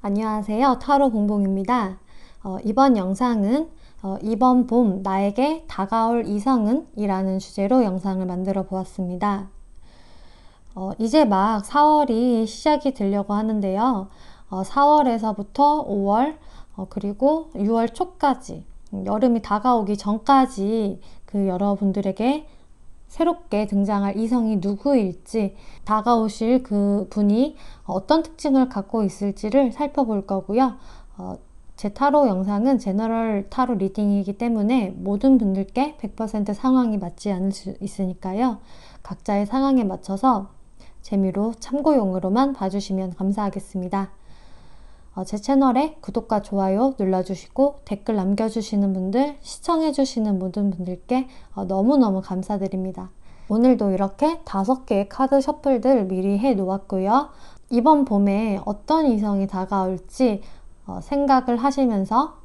안녕하세요. 타로 봉봉입니다. 이번 영상은 이번 봄 나에게 다가올 이성은? 이라는 주제로 영상을 만들어 보았습니다. 이제 막 4월이 시작이 되려고 하는데요. 4월에서부터 5월 그리고 6월 초까지 여름이 다가오기 전까지 그 여러분들에게 새롭게 등장할 이성이 누구일지, 다가오실 그 분이 어떤 특징을 갖고 있을지를 살펴볼 거고요. 제 타로 영상은 제너럴 타로 리딩이기 때문에 모든 분들께 100% 상황이 맞지 않을 수 있으니까요. 각자의 상황에 맞춰서 재미로 참고용으로만 봐주시면 감사하겠습니다. 제 채널에 구독과 좋아요 눌러주시고 댓글 남겨주시는 분들, 시청해주시는 모든 분들께 너무너무 감사드립니다. 오늘도 이렇게 5개의 카드 셔플들 미리 해 놓았고요. 이번 봄에 어떤 이성이 다가올지 생각을 하시면서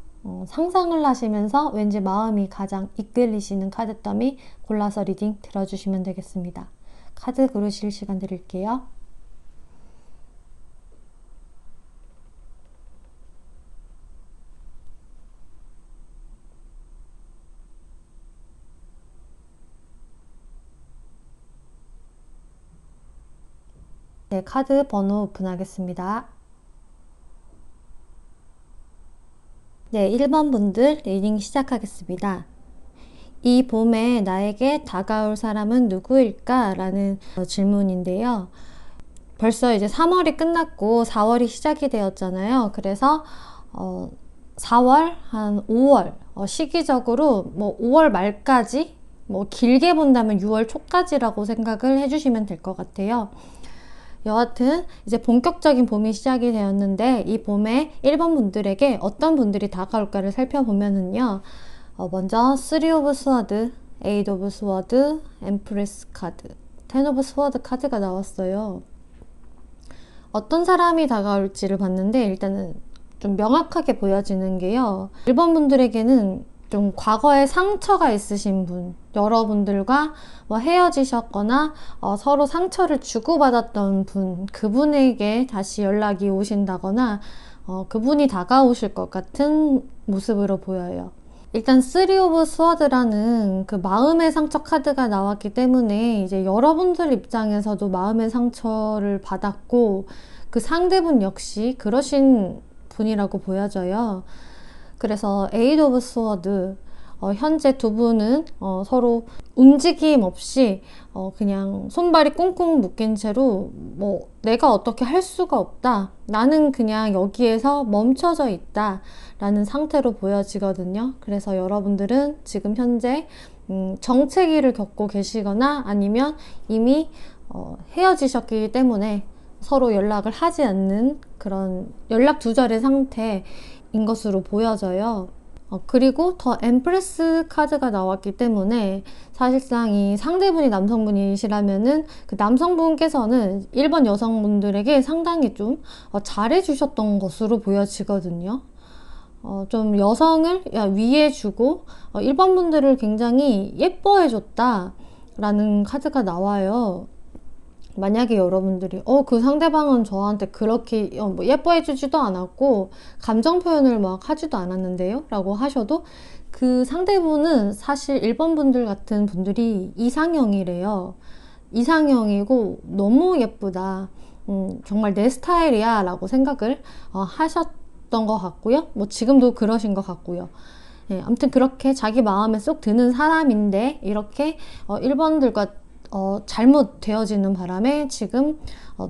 상상을 하시면서 왠지 마음이 가장 이끌리시는 카드 더미 골라서 리딩 들어주시면 되겠습니다. 카드 고르실 시간 드릴게요. 네, 카드 번호 오픈하겠습니다. 네, 1번 분들 리딩 시작하겠습니다. 이 봄에 나에게 다가올 사람은 누구일까? 라는 질문인데요. 벌써 이제 3월이 끝났고 4월이 시작이 되었잖아요. 그래서 4월, 한 5월 시기적으로 뭐 5월 말까지, 뭐 길게 본다면 6월 초까지라고 생각을 해주시면 될 것 같아요. 여하튼 이제 본격적인 봄이 시작이 되었는데 이 봄에 1번 분들에게 어떤 분들이 다가올까를 살펴보면은요. 먼저 3 오브 스워드, 8 오브 스워드, 엠프레스 카드, 10 오브 스워드 카드가 나왔어요. 어떤 사람이 다가올지를 봤는데 일단은 좀 명확하게 보여지는 게요. 1번 분들에게는 좀 과거에 상처가 있으신 분, 여러분들과 뭐 헤어지셨거나 서로 상처를 주고받았던 분, 그분에게 다시 연락이 오신다거나 그분이 다가오실 것 같은 모습으로 보여요. 일단 3 오브 스워드라는 그 마음의 상처 카드가 나왔기 때문에 이제 여러분들 입장에서도 마음의 상처를 받았고 그 상대분 역시 그러신 분이라고 보여져요. 그래서 8 오브 스워드, 현재 두 분은 서로 움직임 없이 그냥 손발이 꽁꽁 묶인 채로 뭐 내가 어떻게 할 수가 없다, 나는 그냥 여기에서 멈춰져 있다 라는 상태로 보여지거든요. 그래서 여러분들은 지금 현재 정체기를 겪고 계시거나 아니면 이미 헤어지셨기 때문에 서로 연락을 하지 않는 그런 연락 두절의 상태인 것으로 보여져요. 그리고 더 엠프레스 카드가 나왔기 때문에 사실상 이 상대분이 남성분이시라면은 그 남성분께서는 1번 여성분들에게 상당히 좀 잘해주셨던 것으로 보여지거든요. 좀 여성을 위해주고 1번 분들을 굉장히 예뻐해줬다 라는 카드가 나와요. 만약에 여러분들이 그 상대방은 저한테 그렇게 뭐 예뻐해주지도 않았고 감정 표현을 막 하지도 않았는데요 라고 하셔도 그 상대분은 사실 1번 분들 같은 분들이 이상형이래요. 이상형이고 너무 예쁘다, 정말 내 스타일이야 라고 생각을 하셨던 것 같고요. 뭐 지금도 그러신 것 같고요. 네, 아무튼 그렇게 자기 마음에 쏙 드는 사람인데 이렇게 1번들과 잘못 되어지는 바람에 지금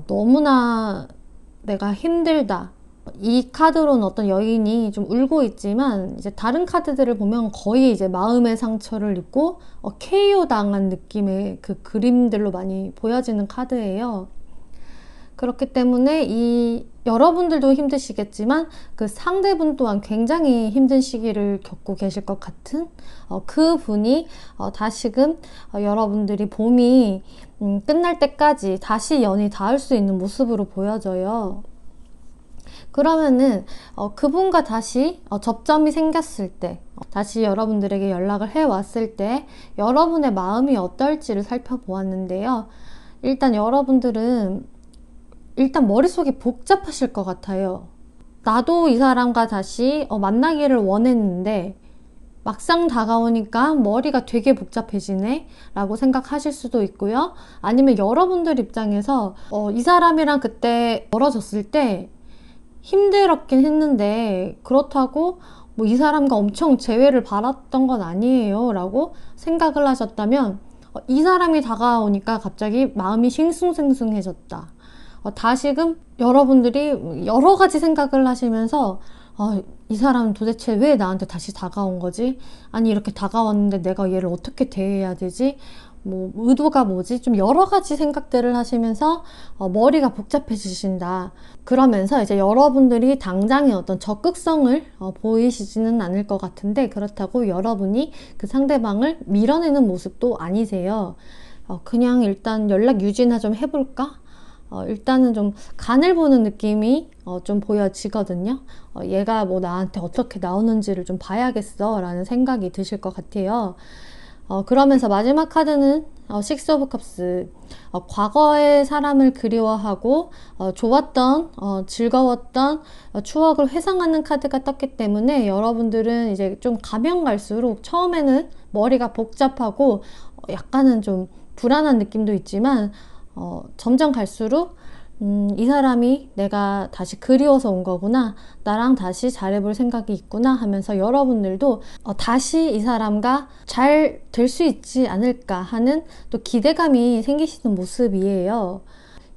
너무나 내가 힘들다. 이 카드로는 어떤 여인이 좀 울고 있지만 이제 다른 카드들을 보면 거의 이제 마음의 상처를 입고 KO 당한 느낌의 그 그림들로 많이 보여지는 카드예요. 그렇기 때문에 여러분들도 힘드시겠지만 그 상대분 또한 굉장히 힘든 시기를 겪고 계실 것 같은 그 분이 다시금 여러분들이 봄이 끝날 때까지 다시 연이 닿을 수 있는 모습으로 보여져요. 그러면은 그분과 다시 접점이 생겼을 때, 다시 여러분들에게 연락을 해왔을 때 여러분의 마음이 어떨지를 살펴보았는데요. 일단 여러분들은 일단 머릿속이 복잡하실 것 같아요. 나도 이 사람과 다시 만나기를 원했는데 막상 다가오니까 머리가 되게 복잡해지네 라고 생각하실 수도 있고요. 아니면 여러분들 입장에서 이 사람이랑 그때 멀어졌을 때 힘들었긴 했는데 그렇다고 뭐 이 사람과 엄청 재회를 바랐던 건 아니에요 라고 생각을 하셨다면 이 사람이 다가오니까 갑자기 마음이 싱숭생숭해졌다. 다시금 여러분들이 여러 가지 생각을 하시면서 이 사람은 도대체 왜 나한테 다시 다가온 거지? 아니 이렇게 다가왔는데 내가 얘를 어떻게 대해야 되지? 뭐 의도가 뭐지? 좀 여러 가지 생각들을 하시면서 머리가 복잡해지신다. 그러면서 이제 여러분들이 당장의 어떤 적극성을 보이시지는 않을 것 같은데, 그렇다고 여러분이 그 상대방을 밀어내는 모습도 아니세요. 그냥 일단 연락 유지나 좀 해볼까? 일단은 좀 간을 보는 느낌이 좀 보여지거든요. 얘가 뭐 나한테 어떻게 나오는지를 좀 봐야겠어 라는 생각이 드실 것 같아요. 그러면서 마지막 카드는 식스 오브 컵스. 과거의 사람을 그리워하고 좋았던 즐거웠던 추억을 회상하는 카드가 떴기 때문에 여러분들은 이제 좀 가면 갈수록 처음에는 머리가 복잡하고 약간은 좀 불안한 느낌도 있지만 점점 갈수록 이 사람이 내가 다시 그리워서 온 거구나, 나랑 다시 잘해볼 생각이 있구나 하면서 여러분들도 다시 이 사람과 잘 될 수 있지 않을까 하는 또 기대감이 생기시는 모습이에요.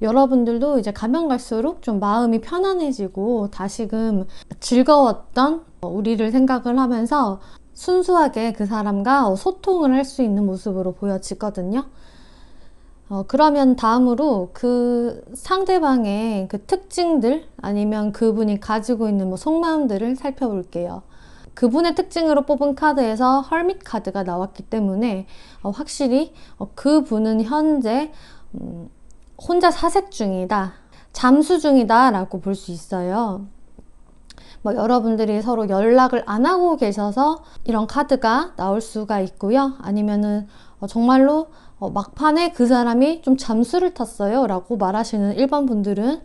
여러분들도 이제 가면 갈수록 좀 마음이 편안해지고 다시금 즐거웠던 우리를 생각을 하면서 순수하게 그 사람과 소통을 할 수 있는 모습으로 보여지거든요. 그러면 다음으로 그 상대방의 그 특징들 아니면 그분이 가지고 있는 뭐 속마음들을 살펴볼게요. 그분의 특징으로 뽑은 카드에서 헐밋 카드가 나왔기 때문에 확실히 그분은 현재 혼자 사색 중이다, 잠수 중이다 라고 볼 수 있어요. 뭐 여러분들이 서로 연락을 안 하고 계셔서 이런 카드가 나올 수가 있고요. 아니면은 정말로 막판에 그 사람이 좀 잠수를 탔어요 라고 말하시는 1번 분들은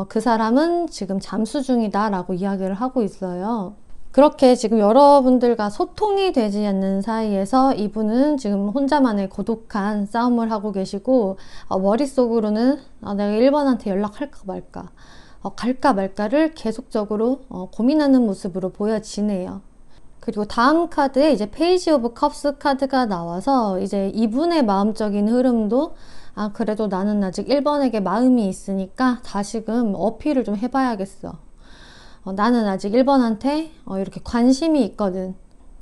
그 사람은 지금 잠수 중이다 라고 이야기를 하고 있어요. 그렇게 지금 여러분들과 소통이 되지 않는 사이에서 이분은 지금 혼자만의 고독한 싸움을 하고 계시고 머릿속으로는 내가 1번한테 연락할까 말까, 갈까 말까를 계속적으로 고민하는 모습으로 보여지네요. 그리고 다음 카드에 이제 페이지 오브 컵스 카드가 나와서 이제 이분의 마음적인 흐름도 그래도 나는 아직 1번에게 마음이 있으니까 다시금 어필을 좀 해봐야겠어. 나는 아직 1번한테 이렇게 관심이 있거든.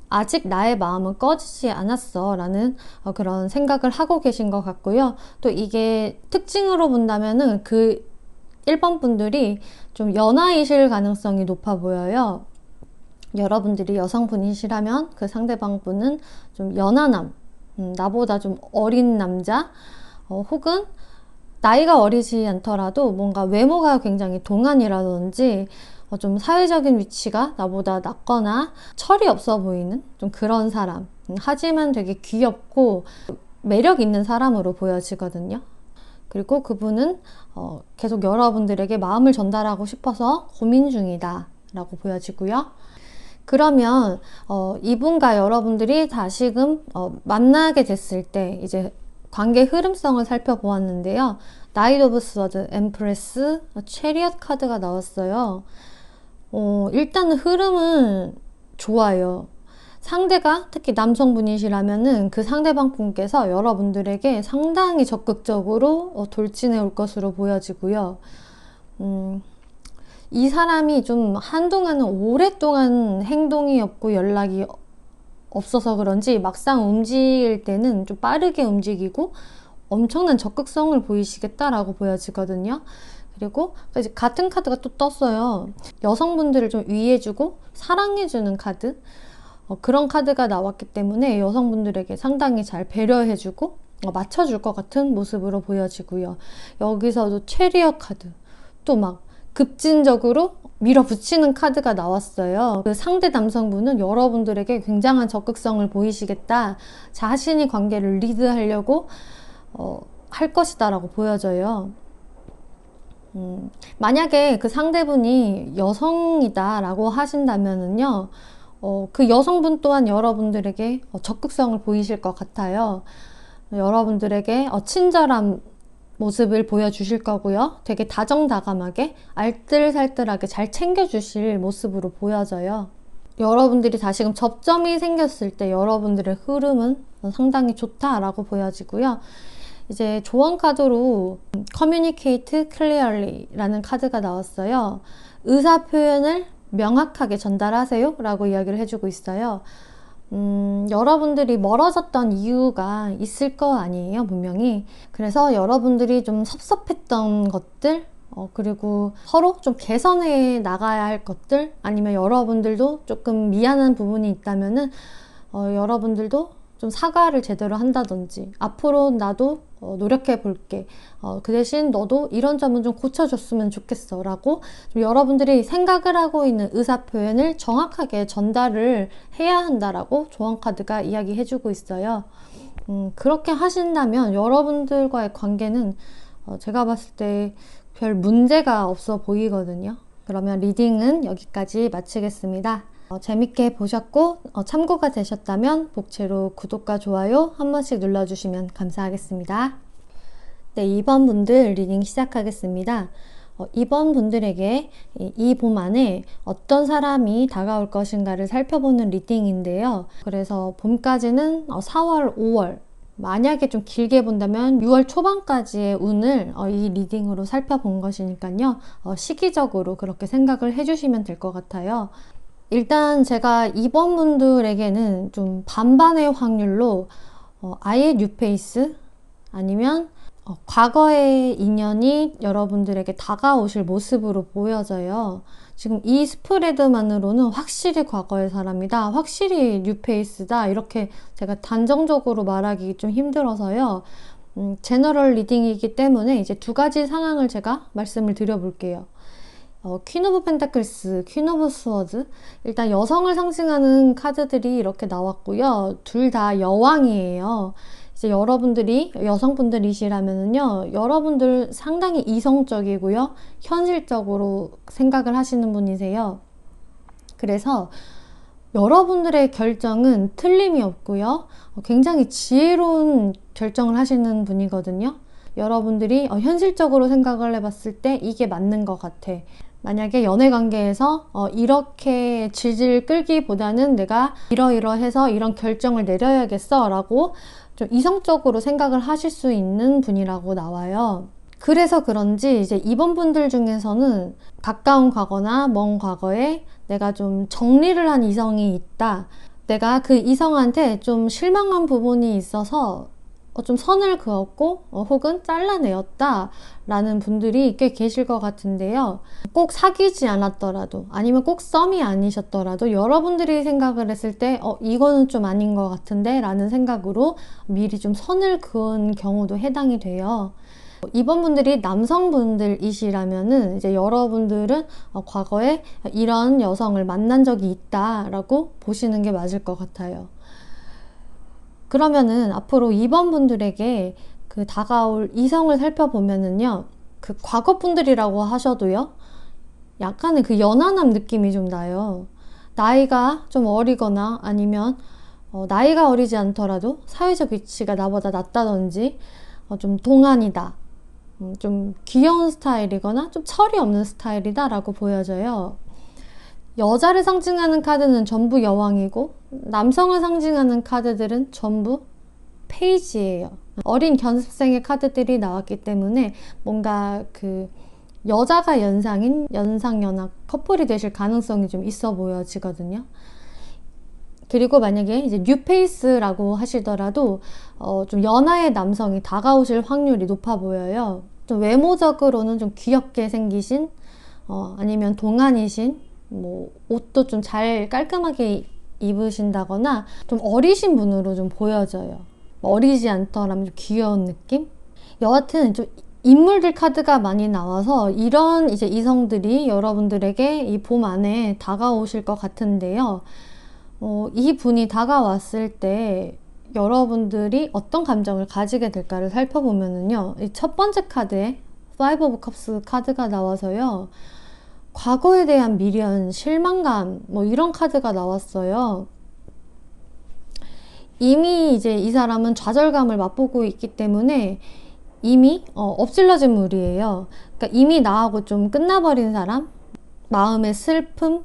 아직 나의 마음은 꺼지지 않았어 라는 그런 생각을 하고 계신 것 같고요. 또 이게 특징으로 본다면은 그 1번 분들이 좀 연하이실 가능성이 높아 보여요. 여러분들이 여성분이시라면 그 상대방 분은 좀 연하남, 나보다 좀 어린 남자, 혹은 나이가 어리지 않더라도 뭔가 외모가 굉장히 동안이라든지 좀 사회적인 위치가 나보다 낮거나 철이 없어 보이는 좀 그런 사람, 하지만 되게 귀엽고 매력 있는 사람으로 보여지거든요. 그리고 그분은 계속 여러분들에게 마음을 전달하고 싶어서 고민 중이다 라고 보여지고요. 그러면 이분과 여러분들이 다시금 만나게 됐을 때 이제 관계 흐름성을 살펴보았는데요. 나이트 오브 스워드, 엠프레스, 체리엇 카드가 나왔어요. 일단 흐름은 좋아요. 상대가 특히 남성분이시라면은 그 상대방 분께서 여러분들에게 상당히 적극적으로 돌진해 올 것으로 보여지고요. 이 사람이 좀 한동안은 오랫동안 행동이 없고 연락이 없어서 그런지 막상 움직일 때는 좀 빠르게 움직이고 엄청난 적극성을 보이시겠다라고 보여지거든요. 그리고 이제 같은 카드가 또 떴어요. 여성분들을 좀 위해주고 사랑해주는 카드. 그런 카드가 나왔기 때문에 여성분들에게 상당히 잘 배려해주고 맞춰줄 것 같은 모습으로 보여지고요. 여기서도 체리엇 카드. 또 막 급진적으로 밀어붙이는 카드가 나왔어요. 그 상대 남성분은 여러분들에게 굉장한 적극성을 보이시겠다, 자신이 관계를 리드하려고 할 것이다 라고 보여져요. 만약에 그 상대분이 여성이다 라고 하신다면은요, 그 여성분 또한 여러분들에게 적극성을 보이실 것 같아요. 여러분들에게 친절한 모습을 보여주실 거고요. 되게 다정다감하게 알뜰살뜰하게 잘 챙겨주실 모습으로 보여져요. 여러분들이 다시금 접점이 생겼을 때 여러분들의 흐름은 상당히 좋다라고 보여지고요. 이제 조언 카드로 Communicate Clearly 라는 카드가 나왔어요. 의사 표현을 명확하게 전달하세요 라고 이야기를 해주고 있어요. 여러분들이 멀어졌던 이유가 있을 거 아니에요, 분명히. 그래서 여러분들이 좀 섭섭했던 것들, 그리고 서로 좀 개선해 나가야 할 것들, 아니면 여러분들도 조금 미안한 부분이 있다면은 여러분들도 좀 사과를 제대로 한다든지, 앞으로 나도 노력해 볼게, 그 대신 너도 이런 점은 좀 고쳐줬으면 좋겠어 라고 좀 여러분들이 생각을 하고 있는 의사표현을 정확하게 전달을 해야 한다라고 조언카드가 이야기해 주고 있어요. 그렇게 하신다면 여러분들과의 관계는 제가 봤을 때 별 문제가 없어 보이거든요. 그러면 리딩은 여기까지 마치겠습니다. 재밌게 보셨고 참고가 되셨다면 복채로 구독과 좋아요 한 번씩 눌러주시면 감사하겠습니다. 네, 2번 분들 리딩 시작하겠습니다. 2번 분들에게 이 봄 안에 어떤 사람이 다가올 것인가를 살펴보는 리딩인데요. 그래서 봄까지는 4월, 5월, 만약에 좀 길게 본다면 6월 초반까지의 운을 이 리딩으로 살펴본 것이니까요. 시기적으로 그렇게 생각을 해주시면 될 것 같아요. 일단 제가 2번 분들에게는 좀 반반의 확률로 아예 뉴페이스 아니면 과거의 인연이 여러분들에게 다가오실 모습으로 보여져요. 지금 이 스프레드만으로는 확실히 과거의 사람이다, 확실히 뉴페이스다, 이렇게 제가 단정적으로 말하기 좀 힘들어서요. 제너럴 리딩이기 때문에 이제 두 가지 상황을 제가 말씀을 드려볼게요. 퀸 오브 펜타클스, 퀸 오브 스워드, 일단 여성을 상징하는 카드들이 이렇게 나왔고요. 둘 다 여왕이에요. 이제 여러분들이 여성분들이시라면요, 여러분들 상당히 이성적이고요, 현실적으로 생각을 하시는 분이세요. 그래서 여러분들의 결정은 틀림이 없고요, 굉장히 지혜로운 결정을 하시는 분이거든요. 여러분들이 현실적으로 생각을 해봤을 때 이게 맞는 것 같아, 만약에 연애관계에서 이렇게 질질 끌기보다는 내가 이러이러해서 이런 결정을 내려야겠어 라고 좀 이성적으로 생각을 하실 수 있는 분이라고 나와요. 그래서 그런지 이제 이번 분들 중에서는 가까운 과거나 먼 과거에 내가 좀 정리를 한 이성이 있다, 내가 그 이성한테 좀 실망한 부분이 있어서 좀 선을 그었고 혹은 잘라내었다 라는 분들이 꽤 계실 것 같은데요. 꼭 사귀지 않았더라도 아니면 꼭 썸이 아니셨더라도 여러분들이 생각을 했을 때 이거는 좀 아닌 것 같은데 라는 생각으로 미리 좀 선을 그은 경우도 해당이 돼요. 이번 분들이 남성분들이시라면은 이제 여러분들은 과거에 이런 여성을 만난 적이 있다 라고 보시는 게 맞을 것 같아요. 그러면은 앞으로 2번 분들에게 그 다가올 이성을 살펴보면은요, 그 과거 분들이라고 하셔도요, 약간의 그 연하남 느낌이 좀 나요. 나이가 좀 어리거나 아니면 나이가 어리지 않더라도 사회적 위치가 나보다 낮다든지 좀 동안이다, 좀 귀여운 스타일이거나 좀 철이 없는 스타일이다 라고 보여져요. 여자를 상징하는 카드는 전부 여왕이고 남성을 상징하는 카드들은 전부 페이지예요. 어린 견습생의 카드들이 나왔기 때문에 뭔가 그 여자가 연상인 연상연하 커플이 되실 가능성이 좀 있어 보여지거든요. 그리고 만약에 이제 뉴페이스라고 하시더라도 좀 연하의 남성이 다가오실 확률이 높아 보여요. 좀 외모적으로는 좀 귀엽게 생기신 아니면 동안이신, 뭐 옷도 좀 잘 깔끔하게 입으신다거나 좀 어리신 분으로 좀 보여져요. 어리지 않더라면 좀 귀여운 느낌? 여하튼 좀 인물들 카드가 많이 나와서 이런 이제 이성들이 여러분들에게 이 봄 안에 다가오실 것 같은데요. 이 분이 다가왔을 때 여러분들이 어떤 감정을 가지게 될까를 살펴보면은요, 이 첫 번째 카드에 파이브 오브 컵스 카드가 나와서요. 과거에 대한 미련, 실망감, 뭐 이런 카드가 나왔어요. 이미 이제 이 사람은 좌절감을 맛보고 있기 때문에 이미 엎질러진 물이에요. 그러니까 이미 나하고 좀 끝나버린 사람, 마음의 슬픔,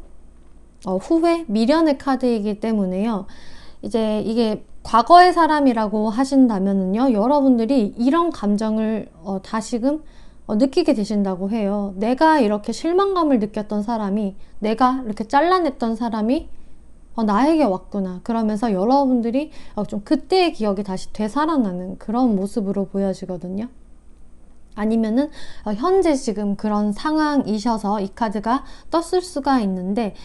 후회, 미련의 카드이기 때문에요. 이제 이게 과거의 사람이라고 하신다면요, 여러분들이 이런 감정을 다시금 느끼게 되신다고 해요. 내가 이렇게 실망감을 느꼈던 사람이, 내가 이렇게 잘라냈던 사람이 나에게 왔구나. 그러면서 여러분들이 좀 그때의 기억이 다시 되살아나는 그런 모습으로 보여지거든요. 아니면은 현재 지금 그런 상황이셔서 이 카드가 떴을 수가 있는데,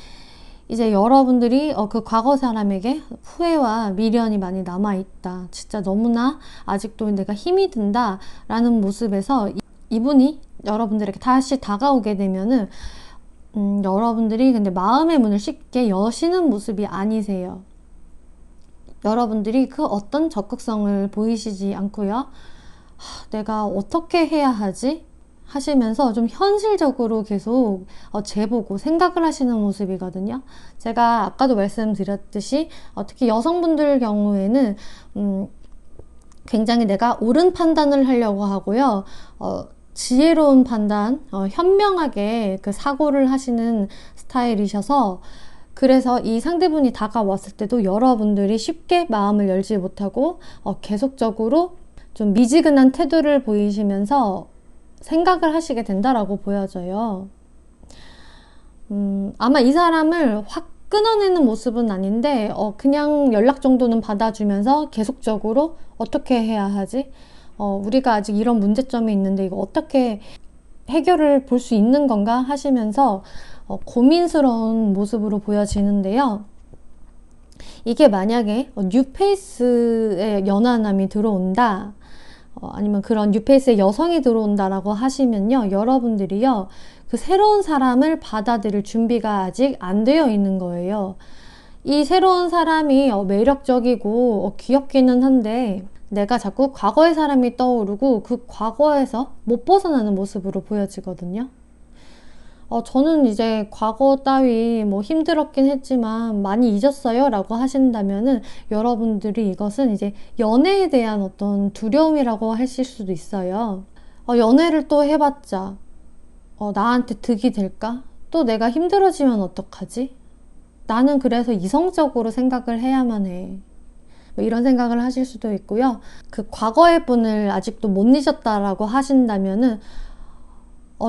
이제 여러분들이 그 과거 사람에게 후회와 미련이 많이 남아있다. 진짜 너무나 아직도 내가 힘이 든다 라는 모습에서 이분이 여러분들에게 다시 다가오게 되면은 여러분들이 근데 마음의 문을 쉽게 여시는 모습이 아니세요. 여러분들이 그 어떤 적극성을 보이시지 않고요. 내가 어떻게 해야 하지? 하시면서 좀 현실적으로 계속 재보고 생각을 하시는 모습이거든요. 제가 아까도 말씀드렸듯이 특히 여성분들 경우에는 굉장히 내가 옳은 판단을 하려고 하고요. 지혜로운 판단, 현명하게 그 사고를 하시는 스타일이셔서, 그래서 이 상대분이 다가왔을 때도 여러분들이 쉽게 마음을 열지 못하고 계속적으로 좀 미지근한 태도를 보이시면서 생각을 하시게 된다라고 보여져요. 아마 이 사람을 확 끊어내는 모습은 아닌데 그냥 연락 정도는 받아주면서 계속적으로 어떻게 해야 하지? 우리가 아직 이런 문제점이 있는데 이거 어떻게 해결을 볼 수 있는 건가 하시면서 고민스러운 모습으로 보여지는데요. 이게 만약에 뉴페이스의 연하남이 들어온다, 아니면 그런 뉴페이스의 여성이 들어온다라고 하시면요, 여러분들이요 그 새로운 사람을 받아들일 준비가 아직 안 되어 있는 거예요. 이 새로운 사람이 매력적이고 귀엽기는 한데 내가 자꾸 과거의 사람이 떠오르고 그 과거에서 못 벗어나는 모습으로 보여지거든요. 저는 이제 과거 따위 뭐 힘들었긴 했지만 많이 잊었어요 라고 하신다면은 여러분들이 이것은 이제 연애에 대한 어떤 두려움이라고 하실 수도 있어요. 연애를 또 해봤자 나한테 득이 될까? 또 내가 힘들어지면 어떡하지? 나는 그래서 이성적으로 생각을 해야만 해. 뭐 이런 생각을 하실 수도 있고요. 그 과거의 분을 아직도 못 잊었다라고 하신다면은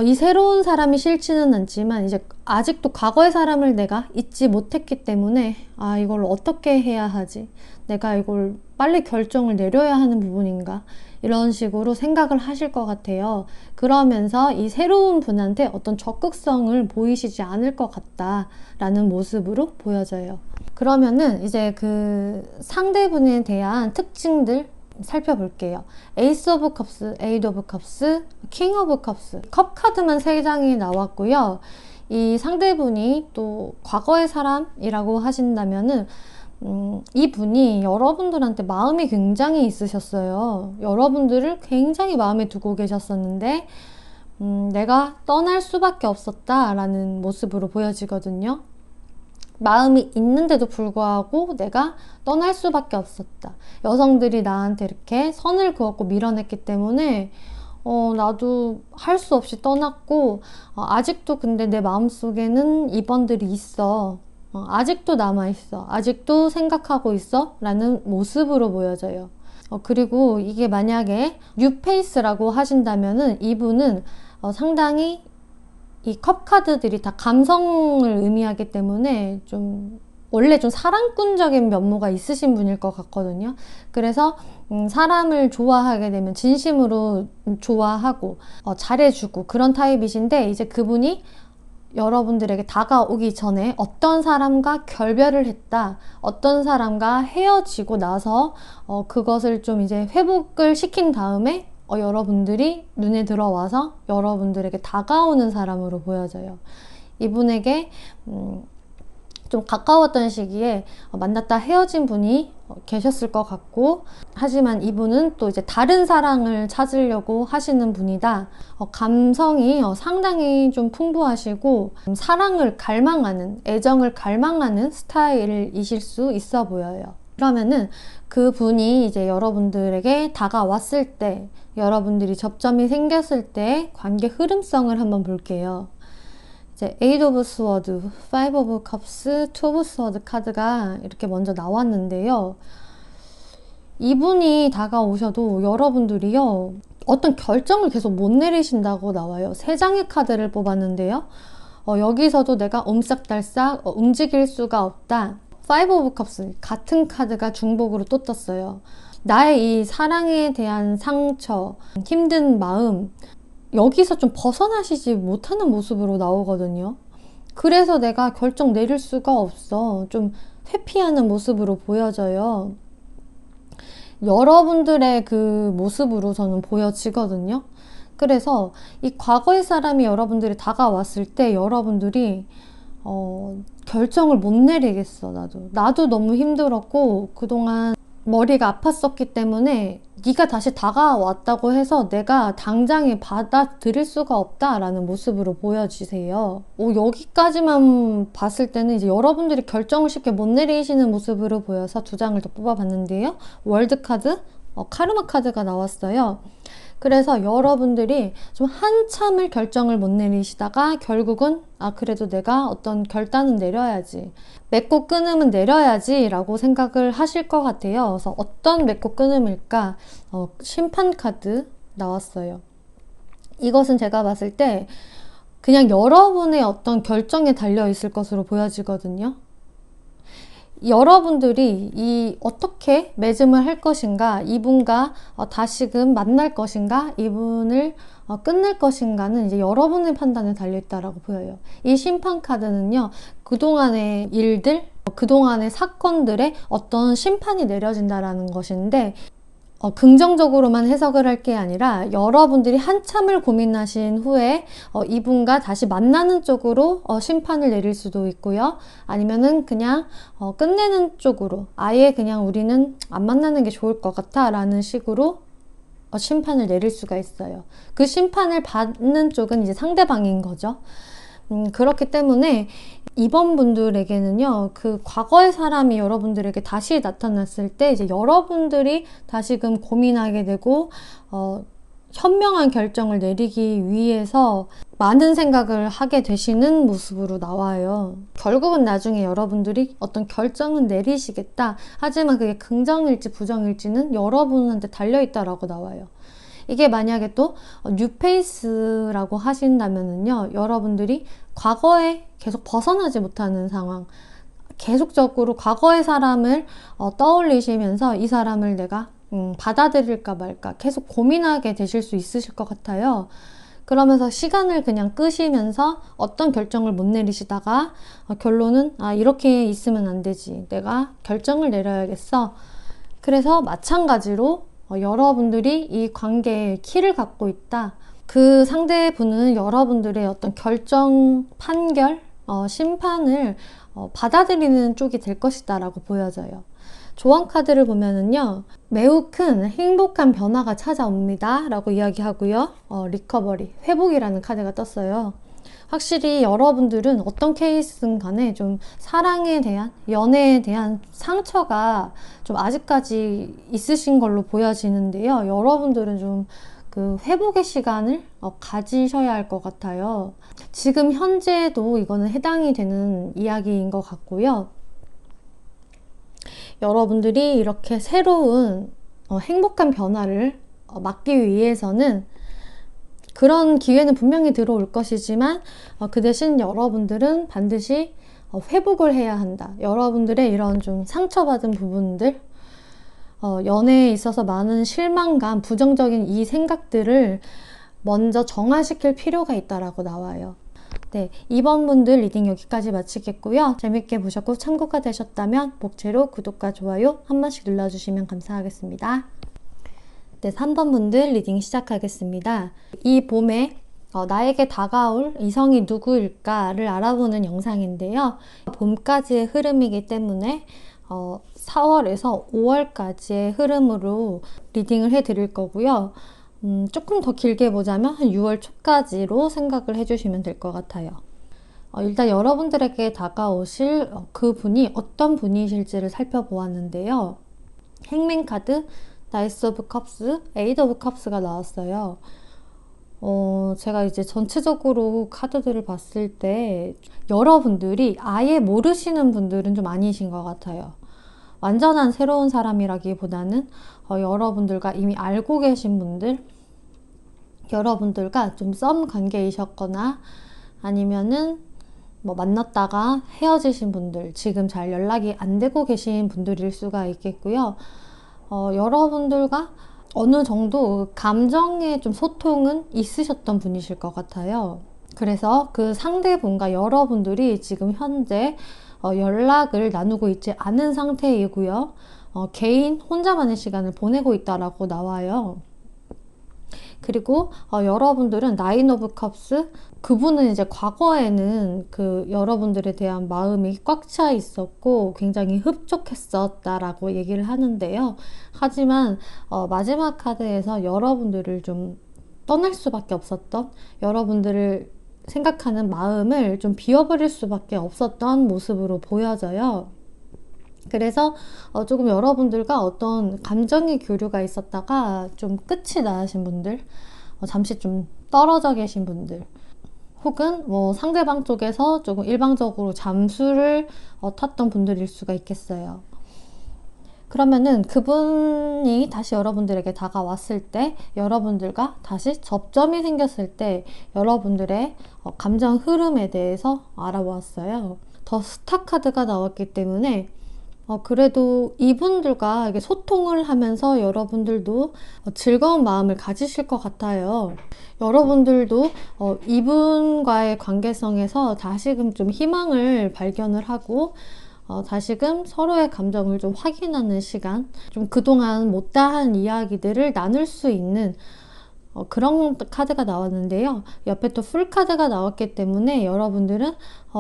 이 새로운 사람이 싫지는 않지만 이제 아직도 과거의 사람을 내가 잊지 못했기 때문에 이걸 어떻게 해야 하지? 내가 이걸 빨리 결정을 내려야 하는 부분인가? 이런 식으로 생각을 하실 것 같아요. 그러면서 이 새로운 분한테 어떤 적극성을 보이시지 않을 것 같다라는 모습으로 보여져요. 그러면은 이제 그 상대분에 대한 특징들 살펴볼게요. 에이스 오브 컵스, 에이드 오브 컵스, 킹 오브 컵스. 컵 카드만 3장이 나왔고요. 이 상대분이 또 과거의 사람이라고 하신다면은 이 분이 여러분들한테 마음이 굉장히 있으셨어요. 여러분들을 굉장히 마음에 두고 계셨었는데 내가 떠날 수밖에 없었다라는 모습으로 보여지거든요. 마음이 있는데도 불구하고 내가 떠날 수밖에 없었다. 여성들이 나한테 이렇게 선을 그었고 밀어냈기 때문에 나도 할 수 없이 떠났고 아직도 근데 내 마음속에는 이번들이 있어. 아직도 남아있어. 아직도 생각하고 있어. 라는 모습으로 보여져요. 그리고 이게 만약에 뉴페이스라고 하신다면은 이분은 상당히 이 컵 카드들이 다 감성을 의미하기 때문에 좀 원래 좀 사랑꾼적인 면모가 있으신 분일 것 같거든요. 그래서 사람을 좋아하게 되면 진심으로 좋아하고 잘해주고 그런 타입이신데, 이제 그분이 여러분들에게 다가오기 전에 어떤 사람과 결별을 했다, 어떤 사람과 헤어지고 나서 그것을 좀 이제 회복을 시킨 다음에 여러분들이 눈에 들어와서 여러분들에게 다가오는 사람으로 보여져요. 이분에게 좀 가까웠던 시기에 만났다 헤어진 분이 계셨을 것 같고, 하지만 이분은 또 이제 다른 사랑을 찾으려고 하시는 분이다. 감성이 상당히 좀 풍부하시고 사랑을 갈망하는, 애정을 갈망하는 스타일이실 수 있어 보여요. 그러면은 그 분이 이제 여러분들에게 다가왔을 때, 여러분들이 접점이 생겼을 때 관계 흐름성을 한번 볼게요. 이제 에이드 오브 스워드, 파이브 오브 컵스, 투 오브 스워드 카드가 이렇게 먼저 나왔는데요. 이분이 다가오셔도 여러분들이요, 어떤 결정을 계속 못 내리신다고 나와요. 세 장의 카드를 뽑았는데요. 여기서도 내가 옴싹달싹 움직일 수가 없다. 파이브 오브 컵스, 같은 카드가 중복으로 또 떴어요. 나의 이 사랑에 대한 상처, 힘든 마음, 여기서 좀 벗어나시지 못하는 모습으로 나오거든요. 그래서 내가 결정 내릴 수가 없어. 좀 회피하는 모습으로 보여져요. 여러분들의 그 모습으로 저는 보여지거든요. 그래서 이 과거의 사람이 여러분들이 다가왔을 때 여러분들이 결정을 못 내리겠어. 나도 너무 힘들었고 그동안 머리가 아팠었기 때문에 네가 다시 다가왔다고 해서 내가 당장에 받아들일 수가 없다라는 모습으로 보여지세요. 여기까지만 봤을 때는 이제 여러분들이 결정을 쉽게 못 내리시는 모습으로 보여서 두 장을 더 뽑아봤는데요. 월드 카드, 카르마 카드가 나왔어요. 그래서 여러분들이 좀 한참을 결정을 못 내리시다가 결국은 그래도 내가 어떤 결단은 내려야지, 맺고 끊음은 내려야지 라고 생각을 하실 것 같아요. 그래서 어떤 맺고 끊음일까? 심판 카드 나왔어요. 이것은 제가 봤을 때 그냥 여러분의 어떤 결정에 달려 있을 것으로 보여지거든요. 여러분들이 어떻게 맺음을 할 것인가, 이분과 다시금 만날 것인가, 이분을 끝낼 것인가는 이제 여러분의 판단에 달려있다라고 보여요. 이 심판 카드는요, 그동안의 일들, 그동안의 사건들에 어떤 심판이 내려진다라는 것인데, 긍정적으로만 해석을 할 게 아니라 여러분들이 한참을 고민하신 후에 이분과 다시 만나는 쪽으로 심판을 내릴 수도 있고요. 아니면은 그냥 끝내는 쪽으로, 아예 그냥 우리는 안 만나는 게 좋을 것 같아 라는 식으로 심판을 내릴 수가 있어요. 그 심판을 받는 쪽은 이제 상대방인 거죠. 그렇기 때문에 이번 분들에게는요, 그 과거의 사람이 여러분들에게 다시 나타났을 때 이제 여러분들이 다시금 고민하게 되고 현명한 결정을 내리기 위해서 많은 생각을 하게 되시는 모습으로 나와요. 결국은 나중에 여러분들이 어떤 결정은 내리시겠다. 하지만 그게 긍정일지 부정일지는 여러분한테 달려있다라고 나와요. 이게 만약에 또 뉴페이스라고 하신다면은요, 여러분들이 과거에 계속 벗어나지 못하는 상황, 계속적으로 과거의 사람을 떠올리시면서 이 사람을 내가 받아들일까 말까 계속 고민하게 되실 수 있으실 것 같아요. 그러면서 시간을 그냥 끄시면서 어떤 결정을 못 내리시다가 결론은 이렇게 있으면 안 되지, 내가 결정을 내려야겠어. 그래서 마찬가지로 여러분들이 이 관계에 키를 갖고 있다. 그 상대분은 여러분들의 어떤 결정, 판결, 심판을 받아들이는 쪽이 될 것이다 라고 보여져요. 조언 카드를 보면은요, 매우 큰 행복한 변화가 찾아옵니다 라고 이야기하고요. 리커버리, 회복이라는 카드가 떴어요. 확실히 여러분들은 어떤 케이스든 간에 좀 사랑에 대한, 연애에 대한 상처가 좀 아직까지 있으신 걸로 보여지는데요. 여러분들은 좀 그 회복의 시간을 가지셔야 할 것 같아요. 지금 현재도 이거는 해당이 되는 이야기인 것 같고요. 여러분들이 이렇게 새로운 행복한 변화를 막기 위해서는 그런 기회는 분명히 들어올 것이지만 그 대신 여러분들은 반드시 회복을 해야 한다. 여러분들의 이런 좀 상처받은 부분들, 연애에 있어서 많은 실망감, 부정적인 이 생각들을 먼저 정화시킬 필요가 있다라고 나와요. 네, 이번 분들 리딩 여기까지 마치겠고요. 재밌게 보셨고 참고가 되셨다면 목채로 구독과 좋아요 한 번씩 눌러주시면 감사하겠습니다. 네, 3번 분들 리딩 시작하겠습니다. 이 봄에 나에게 다가올 이성이 누구일까를 알아보는 영상인데요. 봄까지의 흐름이기 때문에 4월에서 5월까지의 흐름으로 리딩을 해드릴 거고요. 조금 더 길게 보자면 한 6월 초까지로 생각을 해주시면 될 것 같아요. 일단 여러분들에게 다가오실 그 분이 어떤 분이실지를 살펴보았는데요. 행맨 카드, 나이스 오브 컵스, 에이드 오브 컵스가 나왔어요. 제가 이제 전체적으로 카드들을 봤을 때 여러분들이 아예 모르시는 분들은 좀 아니신 것 같아요. 완전한 새로운 사람이라기보다는 여러분들과 이미 알고 계신 분들, 여러분들과 좀 썸 관계이셨거나 아니면은 뭐 만났다가 헤어지신 분들, 지금 잘 연락이 안 되고 계신 분들일 수가 있겠고요. 여러분들과 어느 정도 감정의 좀 소통은 있으셨던 분이실 것 같아요. 그래서 그 상대분과 여러분들이 지금 현재 연락을 나누고 있지 않은 상태이고요. 개인 혼자만의 시간을 보내고 있다라고 나와요. 그리고 여러분들은 나인 오브 컵스, 그분은 이제 과거에는 그 여러분들에 대한 마음이 꽉 차 있었고 굉장히 흡족했었다라고 얘기를 하는데요. 하지만 마지막 카드에서 여러분들을 좀 떠날 수밖에 없었던, 여러분들을 생각하는 마음을 좀 비워버릴 수밖에 없었던 모습으로 보여져요. 그래서 조금 여러분들과 어떤 감정의 교류가 있었다가 좀 끝이 나신 분들, 잠시 좀 떨어져 계신 분들, 혹은 뭐 상대방 쪽에서 조금 일방적으로 잠수를 탔던 분들일 수가 있겠어요. 그러면은 그분이 다시 여러분들에게 다가왔을 때, 여러분들과 다시 접점이 생겼을 때 여러분들의 감정 흐름에 대해서 알아보았어요. 더 스타 카드가 나왔기 때문에 그래도 이분들과 이렇게 소통을 하면서 여러분들도 즐거운 마음을 가지실 것 같아요. 여러분들도 이분과의 관계성에서 다시금 좀 희망을 발견을 하고 다시금 서로의 감정을 좀 확인하는 시간, 좀 그동안 못다한 이야기들을 나눌 수 있는 그런 카드가 나왔는데요. 옆에 또 풀 카드가 나왔기 때문에 여러분들은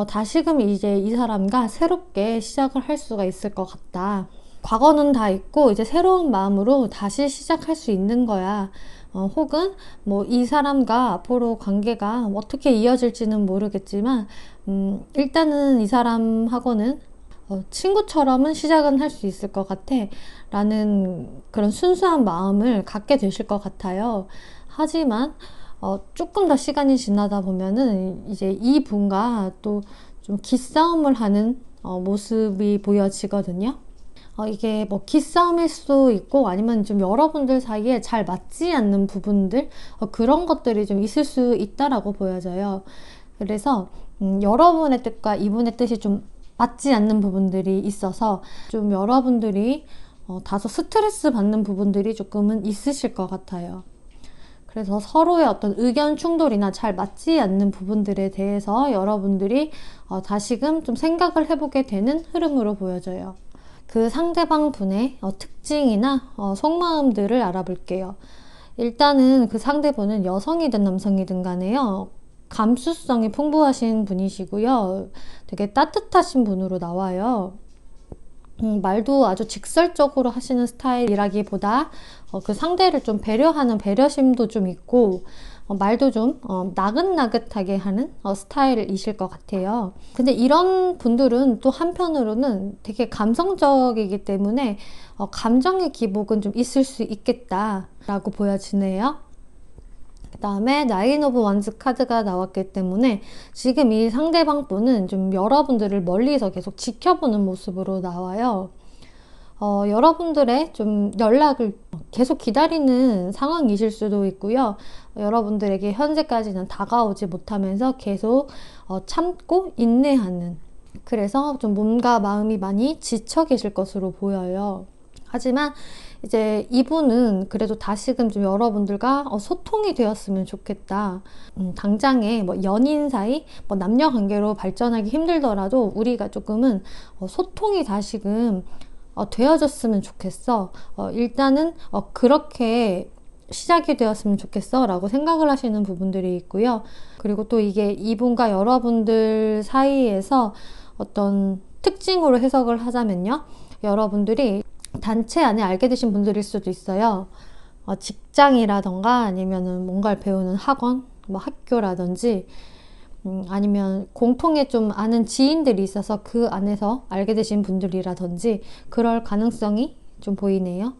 다시금 이제 이 사람과 새롭게 시작을 할 수가 있을 것 같다. 과거는 다 있고 이제 새로운 마음으로 다시 시작할 수 있는 거야. 혹은 뭐 이 사람과 앞으로 관계가 어떻게 이어질지는 모르겠지만 일단은 이 사람하고는 친구처럼은 시작은 할 수 있을 것 같아 라는 그런 순수한 마음을 갖게 되실 것 같아요. 하지만 조금 더 시간이 지나다 보면은 이제 이 분과 또 좀 기싸움을 하는 모습이 보여지거든요. 이게 뭐 기싸움일 수도 있고 아니면 좀 여러분들 사이에 잘 맞지 않는 부분들, 그런 것들이 좀 있을 수 있다라고 보여져요. 그래서 여러분의 뜻과 이분의 뜻이 좀 맞지 않는 부분들이 있어서 좀 여러분들이 다소 스트레스 받는 부분들이 조금은 있으실 것 같아요. 그래서 서로의 어떤 의견 충돌이나 잘 맞지 않는 부분들에 대해서 여러분들이 다시금 좀 생각을 해보게 되는 흐름으로 보여져요. 그 상대방 분의 특징이나 속마음들을 알아볼게요. 일단은 그 상대분은 여성이든 남성이든 간에요. 감수성이 풍부하신 분이시고요. 되게 따뜻하신 분으로 나와요. 말도 아주 직설적으로 하시는 스타일이라기보다 그 상대를 좀 배려하는 배려심도 좀 있고 말도 좀 나긋나긋하게 하는 스타일이실 것 같아요. 근데 이런 분들은 또 한편으로는 되게 감성적이기 때문에 감정의 기복은 좀 있을 수 있겠다라고 보여지네요. 그 다음에 나인 오브 원즈 카드가 나왔기 때문에 지금 이 상대방 분은 좀 여러분들을 멀리서 계속 지켜보는 모습으로 나와요. 여러분들의 좀 연락을 계속 기다리는 상황이실 수도 있고요. 여러분들에게 현재까지는 다가오지 못하면서 계속 참고 인내하는, 그래서 좀 몸과 마음이 많이 지쳐 계실 것으로 보여요. 하지만 이제 이분은 그래도 다시금 좀 여러분들과 소통이 되었으면 좋겠다. 당장에 뭐 연인 사이, 뭐 남녀 관계로 발전하기 힘들더라도 우리가 조금은 소통이 다시금 되어졌으면 좋겠어. 일단은 그렇게 시작이 되었으면 좋겠어 라고 생각을 하시는 부분들이 있고요. 그리고 또 이게 이분과 여러분들 사이에서 어떤 특징으로 해석을 하자면요, 여러분들이 단체 안에 알게 되신 분들일 수도 있어요. 직장이라던가 아니면은 뭔가를 배우는 학원, 뭐 학교라든지, 아니면 공통의 좀 아는 지인들이 있어서 그 안에서 알게 되신 분들이라든지 그럴 가능성이 좀 보이네요.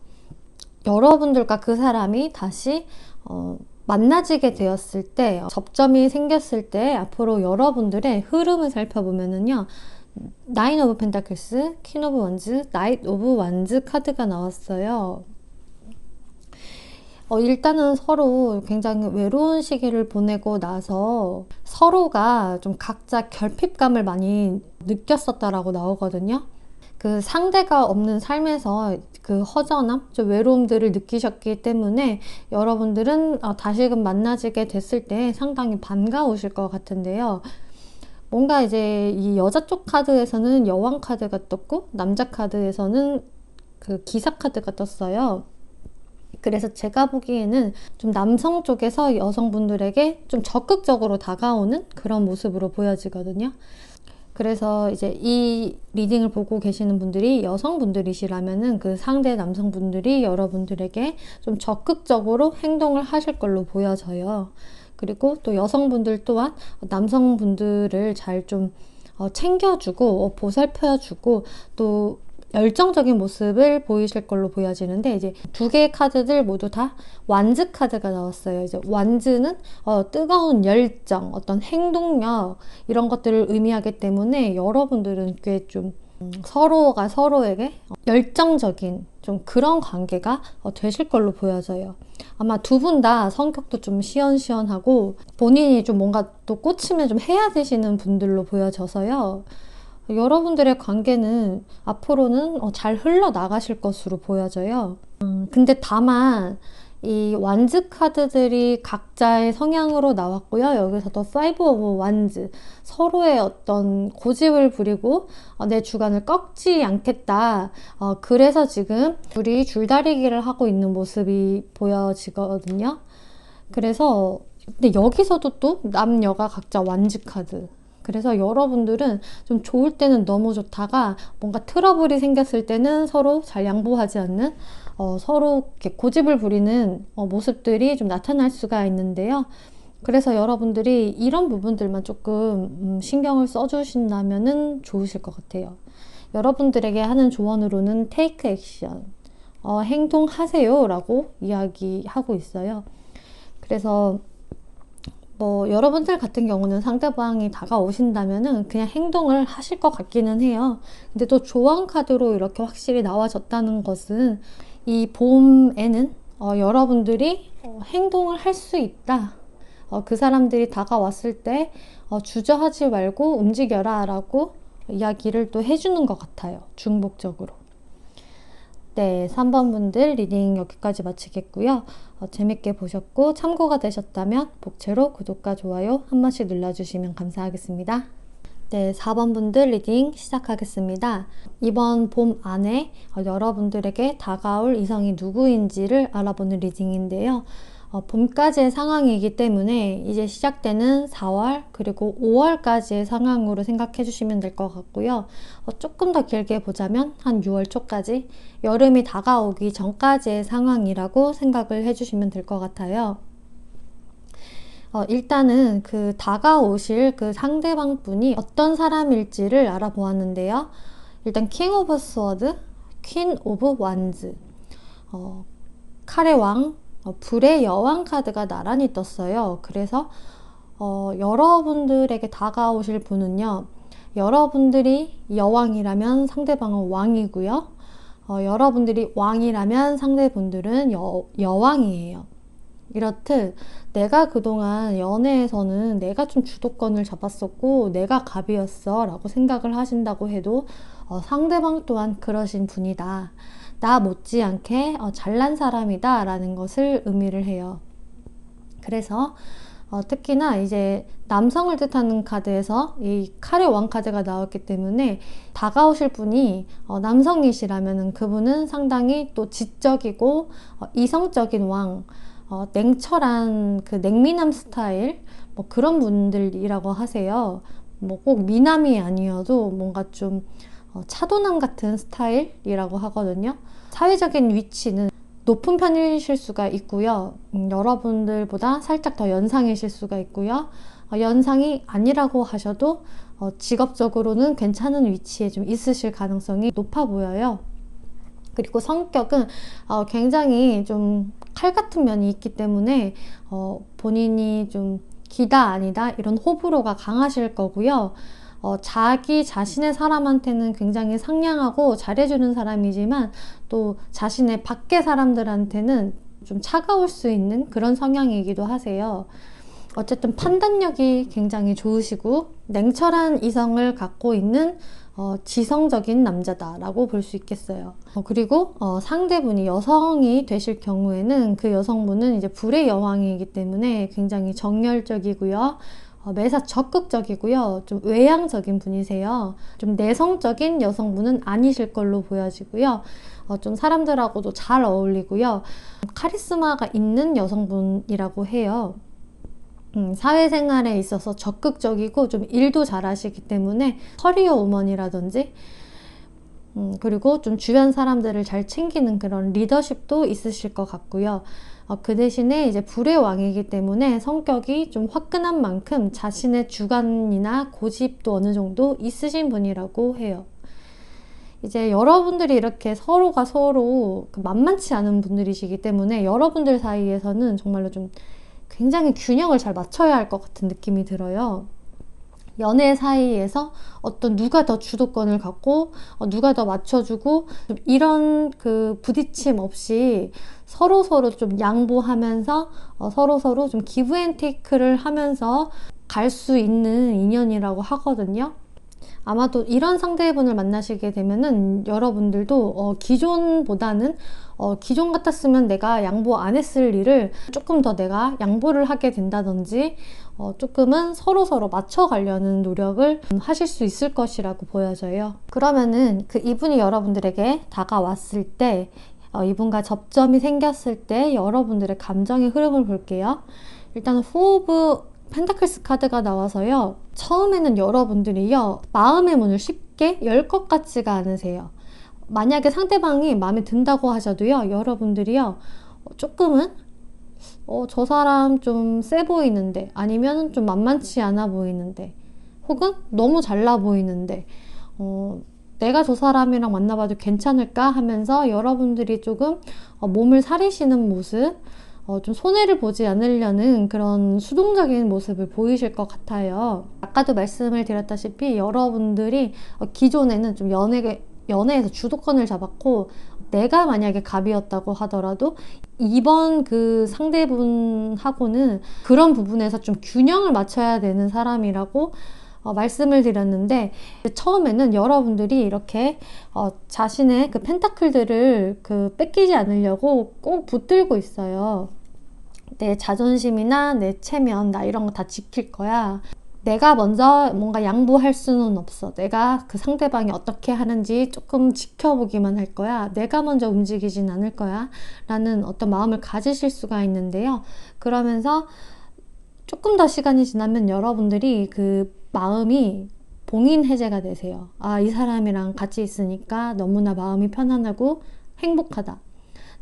여러분들과 그 사람이 다시 만나지게 되었을 때, 접점이 생겼을 때 앞으로 여러분들의 흐름을 살펴보면은요, 나인 오브 펜타클스, 퀸 오브 원즈, 나이트 오브 완즈 카드가 나왔어요. 일단은 서로 굉장히 외로운 시기를 보내고 나서 서로가 좀 각자 결핍감을 많이 느꼈었다라고 나오거든요. 그 상대가 없는 삶에서 그 허전함, 좀 외로움들을 느끼셨기 때문에 여러분들은 다시금 만나지게 됐을 때 상당히 반가우실 것 같은데요. 뭔가 이제 이 여자 쪽 카드에서는 여왕 카드가 떴고 남자 카드에서는 그 기사 카드가 떴어요. 그래서 제가 보기에는 좀 남성 쪽에서 여성분들에게 좀 적극적으로 다가오는 그런 모습으로 보여지거든요. 그래서 이제 이 리딩을 보고 계시는 분들이 여성분들이시라면은 그 상대 남성분들이 여러분들에게 좀 적극적으로 행동을 하실 걸로 보여져요. 그리고 또 여성분들 또한 남성분들을 잘 좀 챙겨주고 보살펴주고 또 열정적인 모습을 보이실 걸로 보여지는데, 이제 두 개의 카드들 모두 다 완즈 카드가 나왔어요. 이제 완즈는 뜨거운 열정, 어떤 행동력 이런 것들을 의미하기 때문에 여러분들은 꽤 좀 서로가 서로에게 열정적인 좀 그런 관계가 되실 걸로 보여져요. 아마 두 분 다 성격도 좀 시원시원하고 본인이 좀 뭔가 또 꽂히면 좀 해야 되시는 분들로 보여져서요. 여러분들의 관계는 앞으로는 잘 흘러나가실 것으로 보여져요. 근데 다만 이 완즈 카드들이 각자의 성향으로 나왔고요. 여기서도 파이브 오브 완즈, 서로의 어떤 고집을 부리고 내 주관을 꺾지 않겠다. 그래서 지금 둘이 줄다리기를 하고 있는 모습이 보여지거든요. 그래서 근데 여기서도 또 남녀가 각자 완즈 카드. 그래서 여러분들은 좀 좋을 때는 너무 좋다가 뭔가 트러블이 생겼을 때는 서로 잘 양보하지 않는 서로 이렇게 고집을 부리는 모습들이 좀 나타날 수가 있는데요. 그래서 여러분들이 이런 부분들만 조금 신경을 써주신다면 좋으실 것 같아요. 여러분들에게 하는 조언으로는 take action, 행동하세요 라고 이야기하고 있어요. 그래서 뭐 여러분들 같은 경우는 상대방이 다가오신다면은 그냥 행동을 하실 것 같기는 해요. 근데 또 조언 카드로 이렇게 확실히 나와졌다는 것은 이 봄에는 여러분들이 행동을 할 수 있다. 그 사람들이 다가왔을 때 주저하지 말고 움직여라 라고 이야기를 또 해주는 것 같아요. 중복적으로. 네, 3번 분들 리딩 여기까지 마치겠고요. 재밌게 보셨고 참고가 되셨다면 복채로 구독과 좋아요 한 번씩 눌러주시면 감사하겠습니다. 네, 4번 분들 리딩 시작하겠습니다. 이번 봄 안에 여러분들에게 다가올 이성이 누구인지를 알아보는 리딩인데요. 봄까지의 상황이기 때문에 이제 시작되는 4월 그리고 5월까지의 상황으로 생각해 주시면 될 것 같고요. 조금 더 길게 보자면 한 6월 초까지, 여름이 다가오기 전까지의 상황이라고 생각을 해 주시면 될 것 같아요. 일단은 그 다가오실 그 상대방 분이 어떤 사람일지를 알아보았는데요. 일단 킹 오브 스워드, 퀸 오브 완즈, 칼의 왕, 불의 여왕 카드가 나란히 떴어요. 그래서 여러분들에게 다가오실 분은요, 여러분들이 여왕이라면 상대방은 왕이고요. 여러분들이 왕이라면 상대분들은 여왕이에요. 이렇듯 내가 그동안 연애에서는 내가 좀 주도권을 잡았었고 내가 갑이었어 라고 생각을 하신다고 해도 상대방 또한 그러신 분이다. 나 못지않게 잘난 사람이다 라는 것을 의미를 해요. 그래서 특히나 이제 남성을 뜻하는 카드에서 이 칼의 왕 카드가 나왔기 때문에 다가오실 분이 남성이시라면 그분은 상당히 또 지적이고 이성적인 왕, 냉철한 그 냉미남 스타일 뭐 그런 분들이라고 하세요. 뭐 꼭 미남이 아니어도 뭔가 좀 차도남 같은 스타일이라고 하거든요. 사회적인 위치는 높은 편이실 수가 있고요. 여러분들보다 살짝 더 연상이실 수가 있고요. 연상이 아니라고 하셔도 직업적으로는 괜찮은 위치에 좀 있으실 가능성이 높아 보여요. 그리고 성격은 굉장히 좀 칼 같은 면이 있기 때문에 본인이 좀 기다 아니다 이런 호불호가 강하실 거고요. 자기 자신의 사람한테는 굉장히 상냥하고 잘해주는 사람이지만 또 자신의 밖의 사람들한테는 좀 차가울 수 있는 그런 성향이기도 하세요. 어쨌든 판단력이 굉장히 좋으시고 냉철한 이성을 갖고 있는 지성적인 남자다라고 볼 수 있겠어요. 그리고 상대분이 여성이 되실 경우에는 그 여성분은 이제 불의 여왕이기 때문에 굉장히 정열적이고요. 매사 적극적이고요. 좀 외향적인 분이세요. 좀 내성적인 여성분은 아니실 걸로 보여지고요. 좀 사람들하고도 잘 어울리고요. 카리스마가 있는 여성분이라고 해요. 사회생활에 있어서 적극적이고 좀 일도 잘하시기 때문에 커리어 우먼이라든지 그리고 좀 주변 사람들을 잘 챙기는 그런 리더십도 있으실 것 같고요. 그 대신에 이제 불의 왕이기 때문에 성격이 좀 화끈한 만큼 자신의 주관이나 고집도 어느 정도 있으신 분이라고 해요. 이제 여러분들이 이렇게 서로가 서로 만만치 않은 분들이시기 때문에 여러분들 사이에서는 정말로 좀 굉장히 균형을 잘 맞춰야 할 것 같은 느낌이 들어요. 연애 사이에서 어떤 누가 더 주도권을 갖고 누가 더 맞춰주고 이런 그 부딪힘 없이 서로 좀 양보하면서 서로 좀 기브 앤 테이크를 하면서 갈 수 있는 인연이라고 하거든요. 아마도 이런 상대분을 만나시게 되면은 여러분들도 기존보다는 기존 같았으면 내가 양보 안 했을 일을 조금 더 내가 양보를 하게 된다든지 조금은 서로 맞춰가려는 노력을 하실 수 있을 것이라고 보여져요. 그러면은 그 이분이 여러분들에게 다가왔을 때 이분과 접점이 생겼을 때 여러분들의 감정의 흐름을 볼게요. 일단 후오브 펜타클스 카드가 나와서요. 처음에는 여러분들이요. 마음의 문을 쉽게 열 것 같지가 않으세요. 만약에 상대방이 마음에 든다고 하셔도요. 여러분들이요. 조금은 저 사람 좀 세 보이는데 아니면 좀 만만치 않아 보이는데 혹은 너무 잘나 보이는데 내가 저 사람이랑 만나봐도 괜찮을까 하면서 여러분들이 조금 몸을 사리시는 모습 좀 손해를 보지 않으려는 그런 수동적인 모습을 보이실 것 같아요. 아까도 말씀을 드렸다시피 여러분들이 기존에는 좀 연애에서 주도권을 잡았고 내가 만약에 갑이었다고 하더라도 이번 그 상대분하고는 그런 부분에서 좀 균형을 맞춰야 되는 사람이라고 말씀을 드렸는데 처음에는 여러분들이 이렇게 자신의 그 펜타클들을 뺏기지 않으려고 꼭 붙들고 있어요. 내 자존심이나 내 체면, 나 이런 거 다 지킬 거야. 내가 먼저 뭔가 양보할 수는 없어. 내가 그 상대방이 어떻게 하는지 조금 지켜보기만 할 거야. 내가 먼저 움직이진 않을 거야. 라는 어떤 마음을 가지실 수가 있는데요. 그러면서 조금 더 시간이 지나면 여러분들이 그 마음이 봉인 해제가 되세요. 아, 이 사람이랑 같이 있으니까 너무나 마음이 편안하고 행복하다.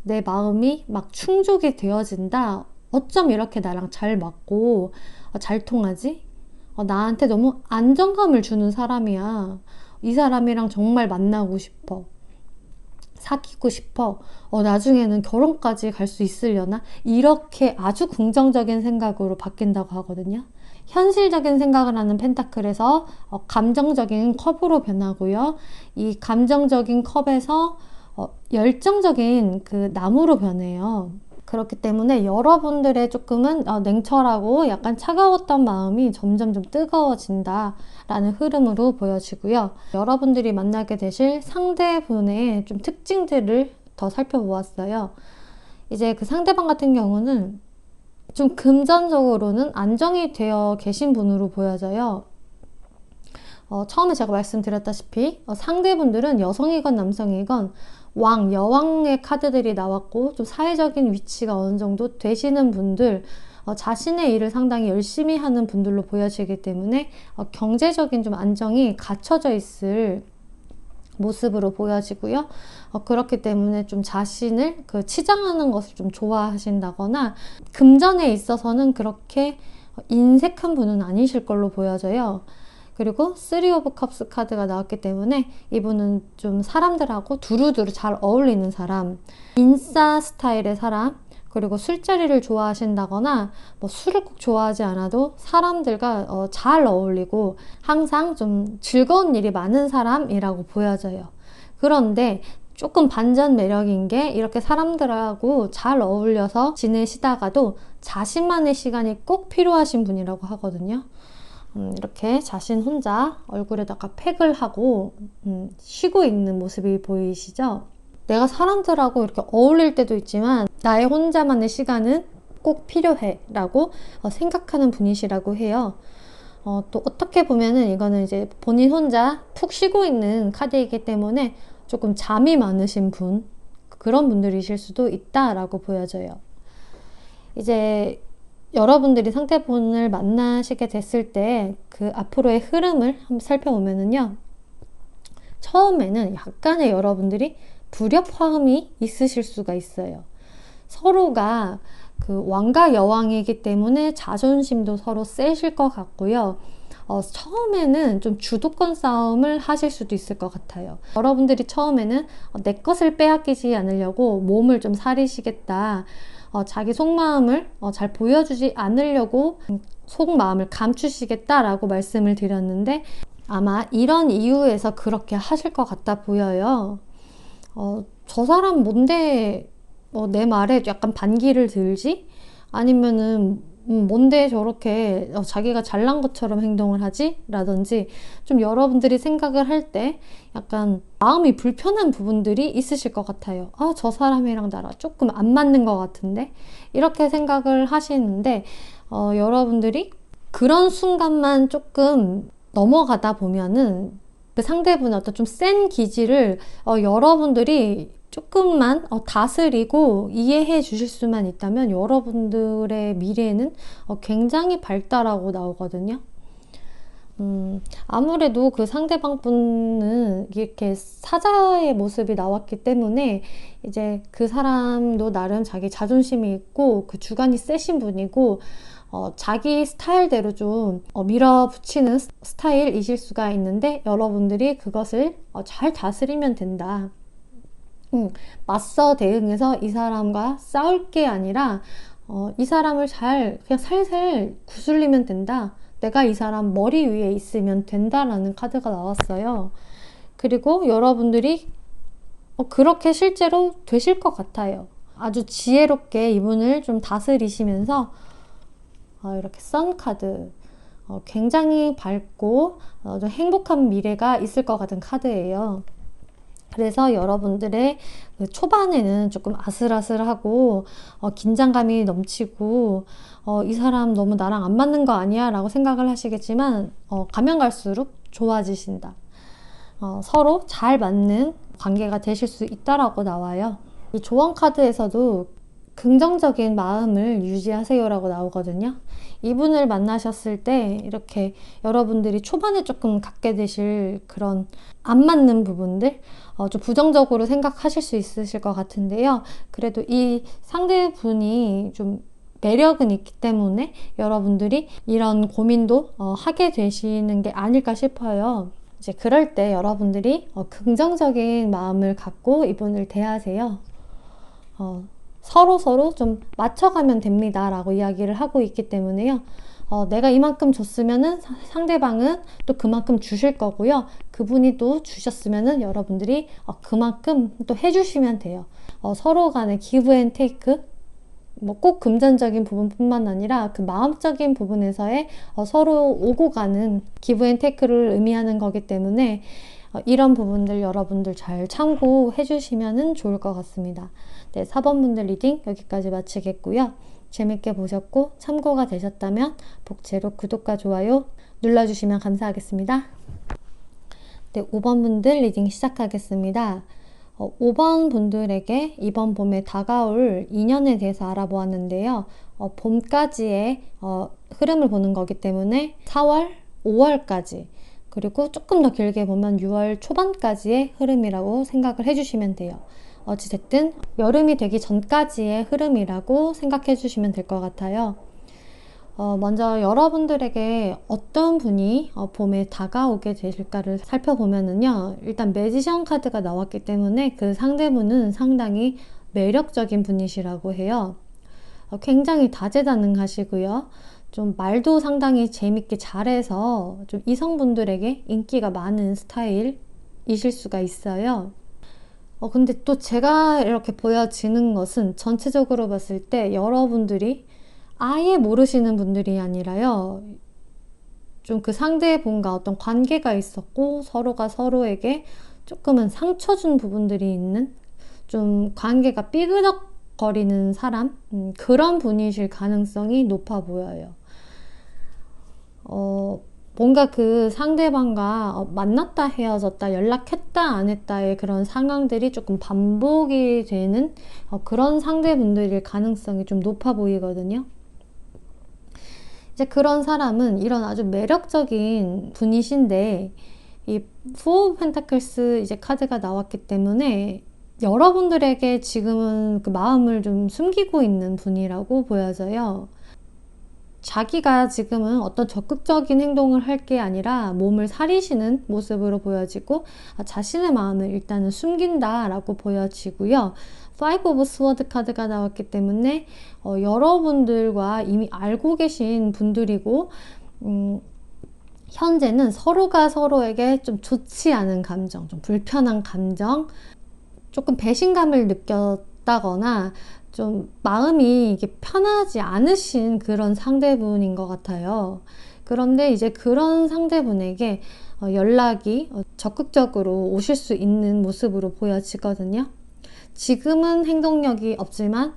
내 마음이 막 충족이 되어진다. 어쩜 이렇게 나랑 잘 맞고 잘 통하지? 나한테 너무 안정감을 주는 사람이야. 이 사람이랑 정말 만나고 싶어. 사귀고 싶어. 나중에는 결혼까지 갈 수 있으려나? 이렇게 아주 긍정적인 생각으로 바뀐다고 하거든요. 현실적인 생각을 하는 펜타클에서 감정적인 컵으로 변하고요. 이 감정적인 컵에서 열정적인 그 나무로 변해요. 그렇기 때문에 여러분들의 조금은 냉철하고 약간 차가웠던 마음이 점점 좀 뜨거워진다 라는 흐름으로 보여지고요. 여러분들이 만나게 되실 상대분의 좀 특징들을 더 살펴보았어요. 이제 그 상대방 같은 경우는 좀 금전적으로는 안정이 되어 계신 분으로 보여져요. 처음에 제가 말씀드렸다시피 상대분들은 여성이건 남성이건 왕, 여왕의 카드들이 나왔고 좀 사회적인 위치가 어느 정도 되시는 분들, 자신의 일을 상당히 열심히 하는 분들로 보여지기 때문에 경제적인 좀 안정이 갖춰져 있을 모습으로 보여지고요. 그렇기 때문에 좀 자신을 치장하는 것을 좀 좋아하신다거나 금전에 있어서는 그렇게 인색한 분은 아니실 걸로 보여져요. 그리고 3 오브 컵스 카드가 나왔기 때문에 이분은 좀 사람들하고 두루두루 잘 어울리는 사람, 인싸 스타일의 사람, 그리고 술자리를 좋아하신다거나 뭐 술을 꼭 좋아하지 않아도 사람들과 잘 어울리고 항상 좀 즐거운 일이 많은 사람이라고 보여져요. 그런데 조금 반전 매력인 게 이렇게 사람들하고 잘 어울려서 지내시다가도 자신만의 시간이 꼭 필요하신 분이라고 하거든요. 이렇게 자신 혼자 얼굴에다가 팩을 하고 쉬고 있는 모습이 보이시죠? 내가 사람들하고 이렇게 어울릴 때도 있지만 나의 혼자만의 시간은 꼭 필요해 라고 생각하는 분이시라고 해요. 또 어떻게 보면은 이거는 이제 본인 혼자 푹 쉬고 있는 카드이기 때문에 조금 잠이 많으신 분, 그런 분들이실 수도 있다라고 보여져요. 이제 여러분들이 상대분을 만나시게 됐을 때 그 앞으로의 흐름을 한번 살펴보면은요, 처음에는 약간의 여러분들이 불협화음이 있으실 수가 있어요. 서로가 그 왕과 여왕이기 때문에 자존심도 서로 세실 것 같고요. 처음에는 좀 주도권 싸움을 하실 수도 있을 것 같아요. 여러분들이 처음에는 내 것을 빼앗기지 않으려고 몸을 좀 사리시겠다. 자기 속마음을 잘 보여주지 않으려고 속마음을 감추시겠다라고 말씀을 드렸는데 아마 이런 이유에서 그렇게 하실 것 같아 보여요. 저 사람 뭔데 내 말에 약간 반기를 들지? 아니면은 뭔데 저렇게 자기가 잘난 것처럼 행동을 하지? 라든지 좀 여러분들이 생각을 할 때 약간 마음이 불편한 부분들이 있으실 것 같아요. 저 사람이랑 나랑 조금 안 맞는 것 같은데? 이렇게 생각을 하시는데 여러분들이 그런 순간만 조금 넘어가다 보면은 그 상대분의 어떤 좀 센 기질을 여러분들이 조금만 다스리고 이해해 주실 수만 있다면 여러분들의 미래는 굉장히 밝다라고 나오거든요. 아무래도 그 상대방 분은 이렇게 사자의 모습이 나왔기 때문에 이제 그 사람도 나름 자기 자존심이 있고 그 주관이 세신 분이고 자기 스타일대로 좀 밀어붙이는 스타일이실 수가 있는데 여러분들이 그것을 잘 다스리면 된다. 맞서 대응해서 이 사람과 싸울 게 아니라 이 사람을 잘 그냥 살살 구슬리면 된다. 내가 이 사람 머리 위에 있으면 된다라는 카드가 나왔어요. 그리고 여러분들이 그렇게 실제로 되실 것 같아요. 아주 지혜롭게 이분을 좀 다스리시면서 이렇게 선 카드 굉장히 밝고 좀 행복한 미래가 있을 것 같은 카드예요. 그래서 여러분들의 초반에는 조금 아슬아슬하고 긴장감이 넘치고 이 사람 너무 나랑 안 맞는 거 아니야? 라고 생각을 하시겠지만 가면 갈수록 좋아지신다. 서로 잘 맞는 관계가 되실 수 있다라고 나와요. 이 조언 카드에서도 긍정적인 마음을 유지하세요 라고 나오거든요. 이분을 만나셨을 때 이렇게 여러분들이 초반에 조금 갖게 되실 그런 안 맞는 부분들 좀 부정적으로 생각하실 수 있으실 것 같은데요. 그래도 이 상대분이 좀 매력은 있기 때문에 여러분들이 이런 고민도 하게 되시는 게 아닐까 싶어요. 이제 그럴 때 여러분들이 긍정적인 마음을 갖고 이분을 대하세요. 서로 좀 맞춰가면 됩니다 라고 이야기를 하고 있기 때문에요. 내가 이만큼 줬으면은 상대방은 또 그만큼 주실 거고요. 그분이 또 주셨으면은 여러분들이 그만큼 또 해주시면 돼요. 서로 간의 기브 앤 테이크, 뭐 꼭 금전적인 부분뿐만 아니라 그 마음적인 부분에서의 서로 오고 가는 기브 앤 테이크를 의미하는 거기 때문에 이런 부분들 여러분들 잘 참고해 주시면 좋을 것 같습니다. 네, 4번 분들 리딩 여기까지 마치겠고요. 재밌게 보셨고 참고가 되셨다면 복제로 구독과 좋아요 눌러주시면 감사하겠습니다. 네, 5번 분들 리딩 시작하겠습니다. 5번 분들에게 이번 봄에 다가올 인연에 대해서 알아보았는데요. 봄까지의 흐름을 보는 거기 때문에 4월, 5월까지, 그리고 조금 더 길게 보면 6월 초반까지의 흐름이라고 생각을 해주시면 돼요. 어찌됐든 여름이 되기 전까지의 흐름이라고 생각해 주시면 될 것 같아요. 먼저 여러분들에게 어떤 분이 봄에 다가오게 되실까를 살펴보면은요, 일단 매지션 카드가 나왔기 때문에 그 상대분은 상당히 매력적인 분이시라고 해요. 굉장히 다재다능하시고요. 좀 말도 상당히 재밌게 잘해서 좀 이성분들에게 인기가 많은 스타일이실 수가 있어요. 근데 또 제가 이렇게 보여지는 것은 전체적으로 봤을 때 여러분들이 아예 모르시는 분들이 아니라요. 좀 그 상대분과 어떤 관계가 있었고 서로가 서로에게 조금은 상처 준 부분들이 있는 좀 관계가 삐그덕거리는 사람? 그런 분이실 가능성이 높아 보여요. 뭔가 그 상대방과 만났다 헤어졌다 연락했다 안 했다의 그런 상황들이 조금 반복이 되는 그런 상대분들일 가능성이 좀 높아 보이거든요. 이제 그런 사람은 이런 아주 매력적인 분이신데 이 포 오브 펜타클스 이제 카드가 나왔기 때문에 여러분들에게 지금은 그 마음을 좀 숨기고 있는 분이라고 보여져요. 자기가 지금은 어떤 적극적인 행동을 할 게 아니라 몸을 사리시는 모습으로 보여지고 자신의 마음을 일단은 숨긴다라고 보여지고요. 파이브 오브 스워드 카드가 나왔기 때문에 여러분들과 이미 알고 계신 분들이고 현재는 서로가 서로에게 좀 좋지 않은 감정, 좀 불편한 감정, 조금 배신감을 느꼈다거나 좀 마음이 이게 편하지 않으신 그런 상대분인 것 같아요. 그런데 이제 그런 상대분에게 연락이 적극적으로 오실 수 있는 모습으로 보여지거든요. 지금은 행동력이 없지만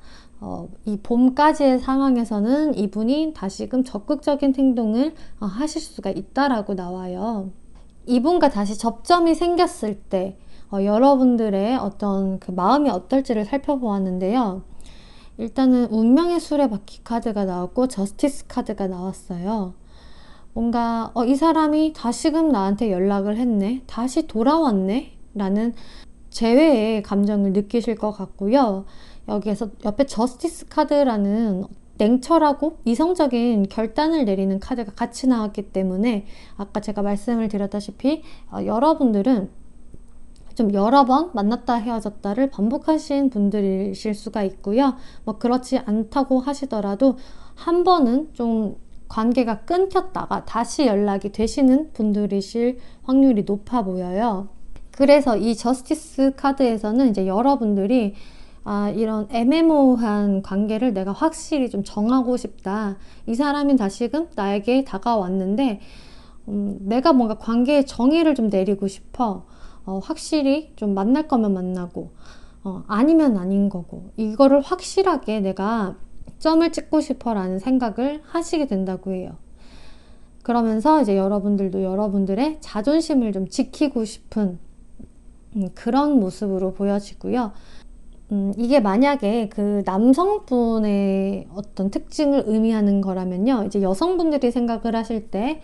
이 봄까지의 상황에서는 이분이 다시금 적극적인 행동을 하실 수가 있다라고 나와요. 이분과 다시 접점이 생겼을 때 여러분들의 어떤 그 마음이 어떨지를 살펴보았는데요. 일단은 운명의 수레바퀴 카드가 나왔고 저스티스 카드가 나왔어요. 뭔가 이 사람이 다시금 나한테 연락을 했네, 다시 돌아왔네 라는 재회의 감정을 느끼실 것 같고요. 여기에서 옆에 저스티스 카드라는 냉철하고 이성적인 결단을 내리는 카드가 같이 나왔기 때문에 아까 제가 말씀을 드렸다시피 여러분들은 좀 여러 번 만났다 헤어졌다를 반복하신 분들이실 수가 있고요. 뭐 그렇지 않다고 하시더라도 한 번은 좀 관계가 끊겼다가 다시 연락이 되시는 분들이실 확률이 높아 보여요. 그래서 이 저스티스 카드에서는 이제 여러분들이 이런 애매모호한 관계를 내가 확실히 좀 정하고 싶다. 이 사람이 다시금 나에게 다가왔는데 내가 뭔가 관계의 정의를 좀 내리고 싶어. 확실히 좀 만날 거면 만나고 아니면 아닌 거고 이거를 확실하게 내가 점을 찍고 싶어 라는 생각을 하시게 된다고 해요. 그러면서 이제 여러분들도 여러분들의 자존심을 좀 지키고 싶은 그런 모습으로 보여지고요. 이게 만약에 그 남성분의 어떤 특징을 의미하는 거라면요. 이제 여성분들이 생각을 하실 때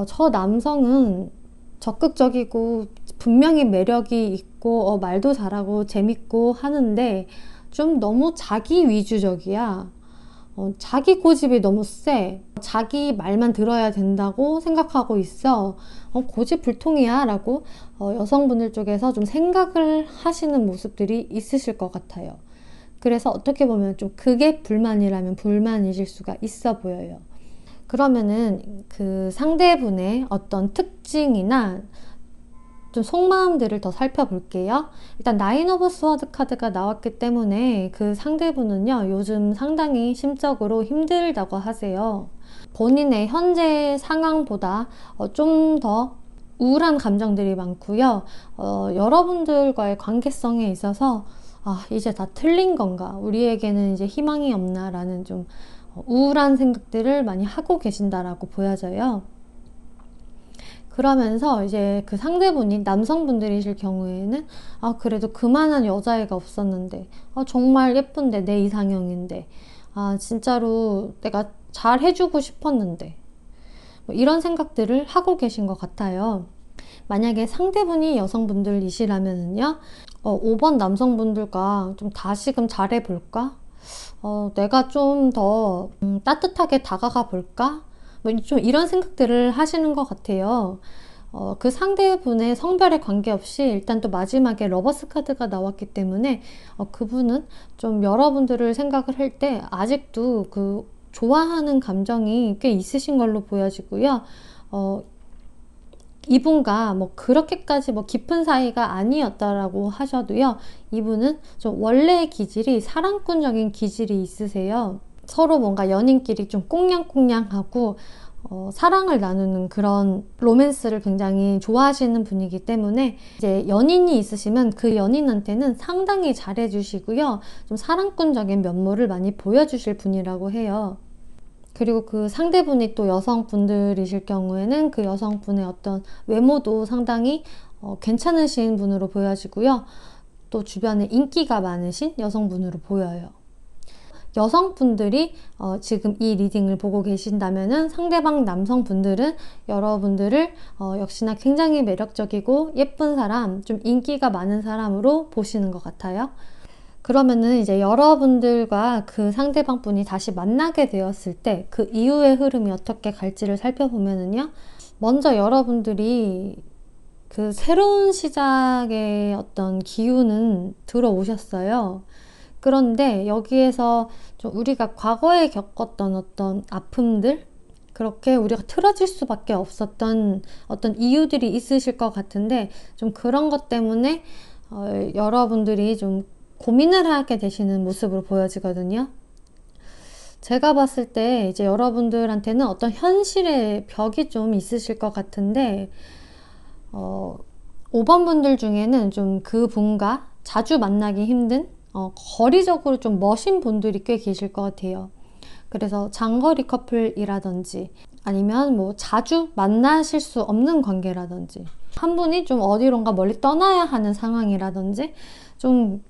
저 남성은 적극적이고 분명히 매력이 있고 말도 잘하고 재밌고 하는데 좀 너무 자기 위주적이야. 자기 고집이 너무 세. 자기 말만 들어야 된다고 생각하고 있어. 고집불통이야 라고 여성분들 쪽에서 좀 생각을 하시는 모습들이 있으실 것 같아요. 그래서 어떻게 보면 좀 그게 불만이라면 불만이실 수가 있어 보여요. 그러면은 그 상대분의 어떤 특징이나 좀 속마음들을 더 살펴볼게요. 일단 나인 오브 스워드 카드가 나왔기 때문에 그 상대분은요 요즘 상당히 심적으로 힘들다고 하세요. 본인의 현재 상황보다 좀 더 우울한 감정들이 많고요. 여러분들과의 관계성에 있어서 이제 다 틀린 건가, 우리에게는 이제 희망이 없나 라는 좀 우울한 생각들을 많이 하고 계신다라고 보여져요. 그러면서 이제 그 상대분이 남성분들이실 경우에는 그래도 그만한 여자애가 없었는데, 정말 예쁜데, 내 이상형인데, 진짜로 내가 잘 해주고 싶었는데, 뭐 이런 생각들을 하고 계신 것 같아요. 만약에 상대분이 여성분들이시라면은요, 5번 남성분들과 좀 다시금 잘해볼까? 내가 좀 더 따뜻하게 다가가 볼까? 뭐 좀 이런 생각들을 하시는 것 같아요. 그 상대분의 성별에 관계없이 일단 또 마지막에 러버스 카드가 나왔기 때문에 그분은 좀 여러분들을 생각을 할 때 아직도 그 좋아하는 감정이 꽤 있으신 걸로 보여지고요. 이분과 뭐 그렇게까지 뭐 깊은 사이가 아니었다라고 하셔도요, 이분은 좀 원래의 기질이 사랑꾼적인 기질이 있으세요. 서로 뭔가 연인끼리 좀 꽁냥꽁냥하고 사랑을 나누는 그런 로맨스를 굉장히 좋아하시는 분이기 때문에 이제 연인이 있으시면 그 연인한테는 상당히 잘해주시고요, 좀 사랑꾼적인 면모를 많이 보여주실 분이라고 해요. 그리고 그 상대분이 또 여성분들이실 경우에는 그 여성분의 어떤 외모도 상당히 괜찮으신 분으로 보여지고요. 또 주변에 인기가 많으신 여성분으로 보여요. 여성분들이 지금 이 리딩을 보고 계신다면은 상대방 남성분들은 여러분들을 역시나 굉장히 매력적이고 예쁜 사람, 좀 인기가 많은 사람으로 보시는 것 같아요. 그러면은 이제 여러분들과 그 상대방 분이 다시 만나게 되었을 때 그 이후의 흐름이 어떻게 갈지를 살펴보면은요, 먼저 여러분들이 그 새로운 시작의 어떤 기운은 들어오셨어요. 그런데 여기에서 좀 우리가 과거에 겪었던 어떤 아픔들, 그렇게 우리가 틀어질 수밖에 없었던 어떤 이유들이 있으실 것 같은데, 좀 그런 것 때문에 여러분들이 좀 고민을 하게 되시는 모습으로 보여지거든요. 제가 봤을 때 이제 여러분들한테는 어떤 현실의 벽이 좀 있으실 것 같은데, 5번 분들 중에는 좀 그 분과 자주 만나기 힘든, 거리적으로 좀 머신 분들이 꽤 계실 것 같아요. 그래서 장거리 커플이라든지 아니면 뭐 자주 만나실 수 없는 관계라든지, 한 분이 좀 어디론가 멀리 떠나야 하는 상황이라든지, 좀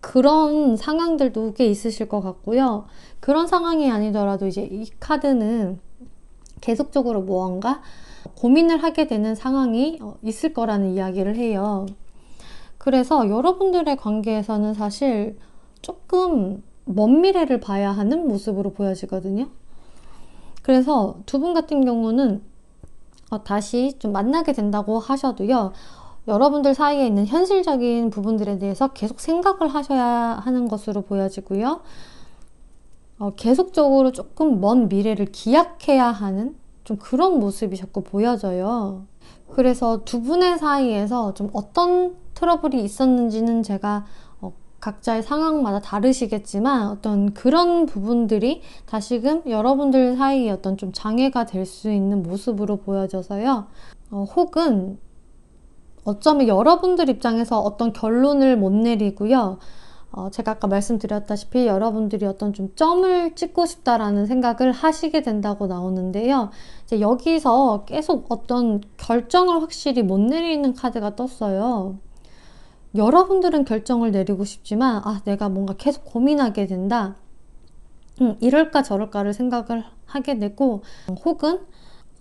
그런 상황들도 꽤 있으실 것 같고요. 그런 상황이 아니더라도 이제 이 카드는 계속적으로 무언가 고민을 하게 되는 상황이 있을 거라는 이야기를 해요. 그래서 여러분들의 관계에서는 사실 조금 먼 미래를 봐야 하는 모습으로 보여지거든요. 그래서 두 분 같은 경우는 다시 좀 만나게 된다고 하셔도요, 여러분들 사이에 있는 현실적인 부분들에 대해서 계속 생각을 하셔야 하는 것으로 보여지고요. 계속적으로 조금 먼 미래를 기약해야 하는 좀 그런 모습이 자꾸 보여져요. 그래서 두 분의 사이에서 좀 어떤 트러블이 있었는지는 제가 각자의 상황마다 다르시겠지만 어떤 그런 부분들이 다시금 여러분들 사이에 어떤 좀 장애가 될 수 있는 모습으로 보여져서요. 혹은 어쩌면 여러분들 입장에서 어떤 결론을 못 내리고요. 제가 아까 말씀드렸다시피 여러분들이 어떤 좀 점을 찍고 싶다라는 생각을 하시게 된다고 나오는데요. 이제 여기서 계속 어떤 결정을 확실히 못 내리는 카드가 떴어요. 여러분들은 결정을 내리고 싶지만 내가 뭔가 계속 고민하게 된다. 이럴까 저럴까를 생각을 하게 되고, 혹은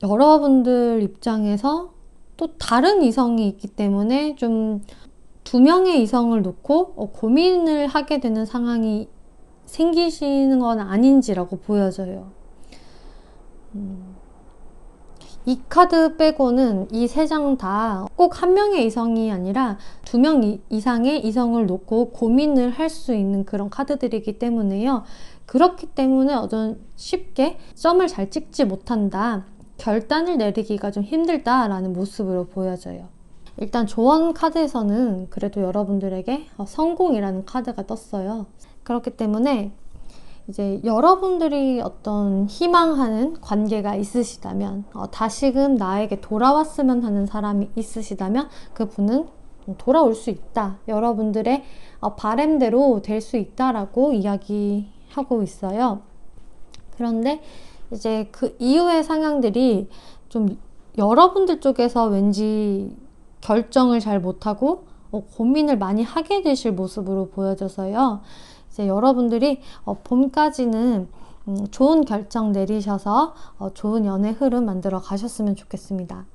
여러분들 입장에서 또 다른 이성이 있기 때문에 좀 두 명의 이성을 놓고 고민을 하게 되는 상황이 생기시는 건 아닌지라고 보여져요. 이 카드 빼고는 이 세 장 다 꼭 한 명의 이성이 아니라 두 명 이상의 이성을 놓고 고민을 할 수 있는 그런 카드들이기 때문에요. 그렇기 때문에 어떤 쉽게 점을 잘 찍지 못한다, 결단을 내리기가 좀 힘들다라는 모습으로 보여져요. 일단 조언 카드에서는 그래도 여러분들에게 성공이라는 카드가 떴어요. 그렇기 때문에 이제 여러분들이 어떤 희망하는 관계가 있으시다면, 다시금 나에게 돌아왔으면 하는 사람이 있으시다면 그분은 돌아올 수 있다, 여러분들의 바램대로 될 수 있다라고 이야기하고 있어요. 그런데 이제 그 이후의 상황들이 좀 여러분들 쪽에서 왠지 결정을 잘 못하고 고민을 많이 하게 되실 모습으로 보여져서요. 이제 여러분들이 봄까지는 좋은 결정 내리셔서 좋은 연애 흐름 만들어 가셨으면 좋겠습니다.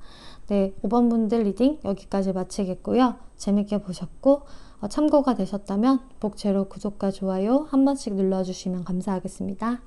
네, 5번 분들 리딩 여기까지 마치겠고요. 재밌게 보셨고 참고가 되셨다면 복제로 구독과 좋아요 한 번씩 눌러주시면 감사하겠습니다.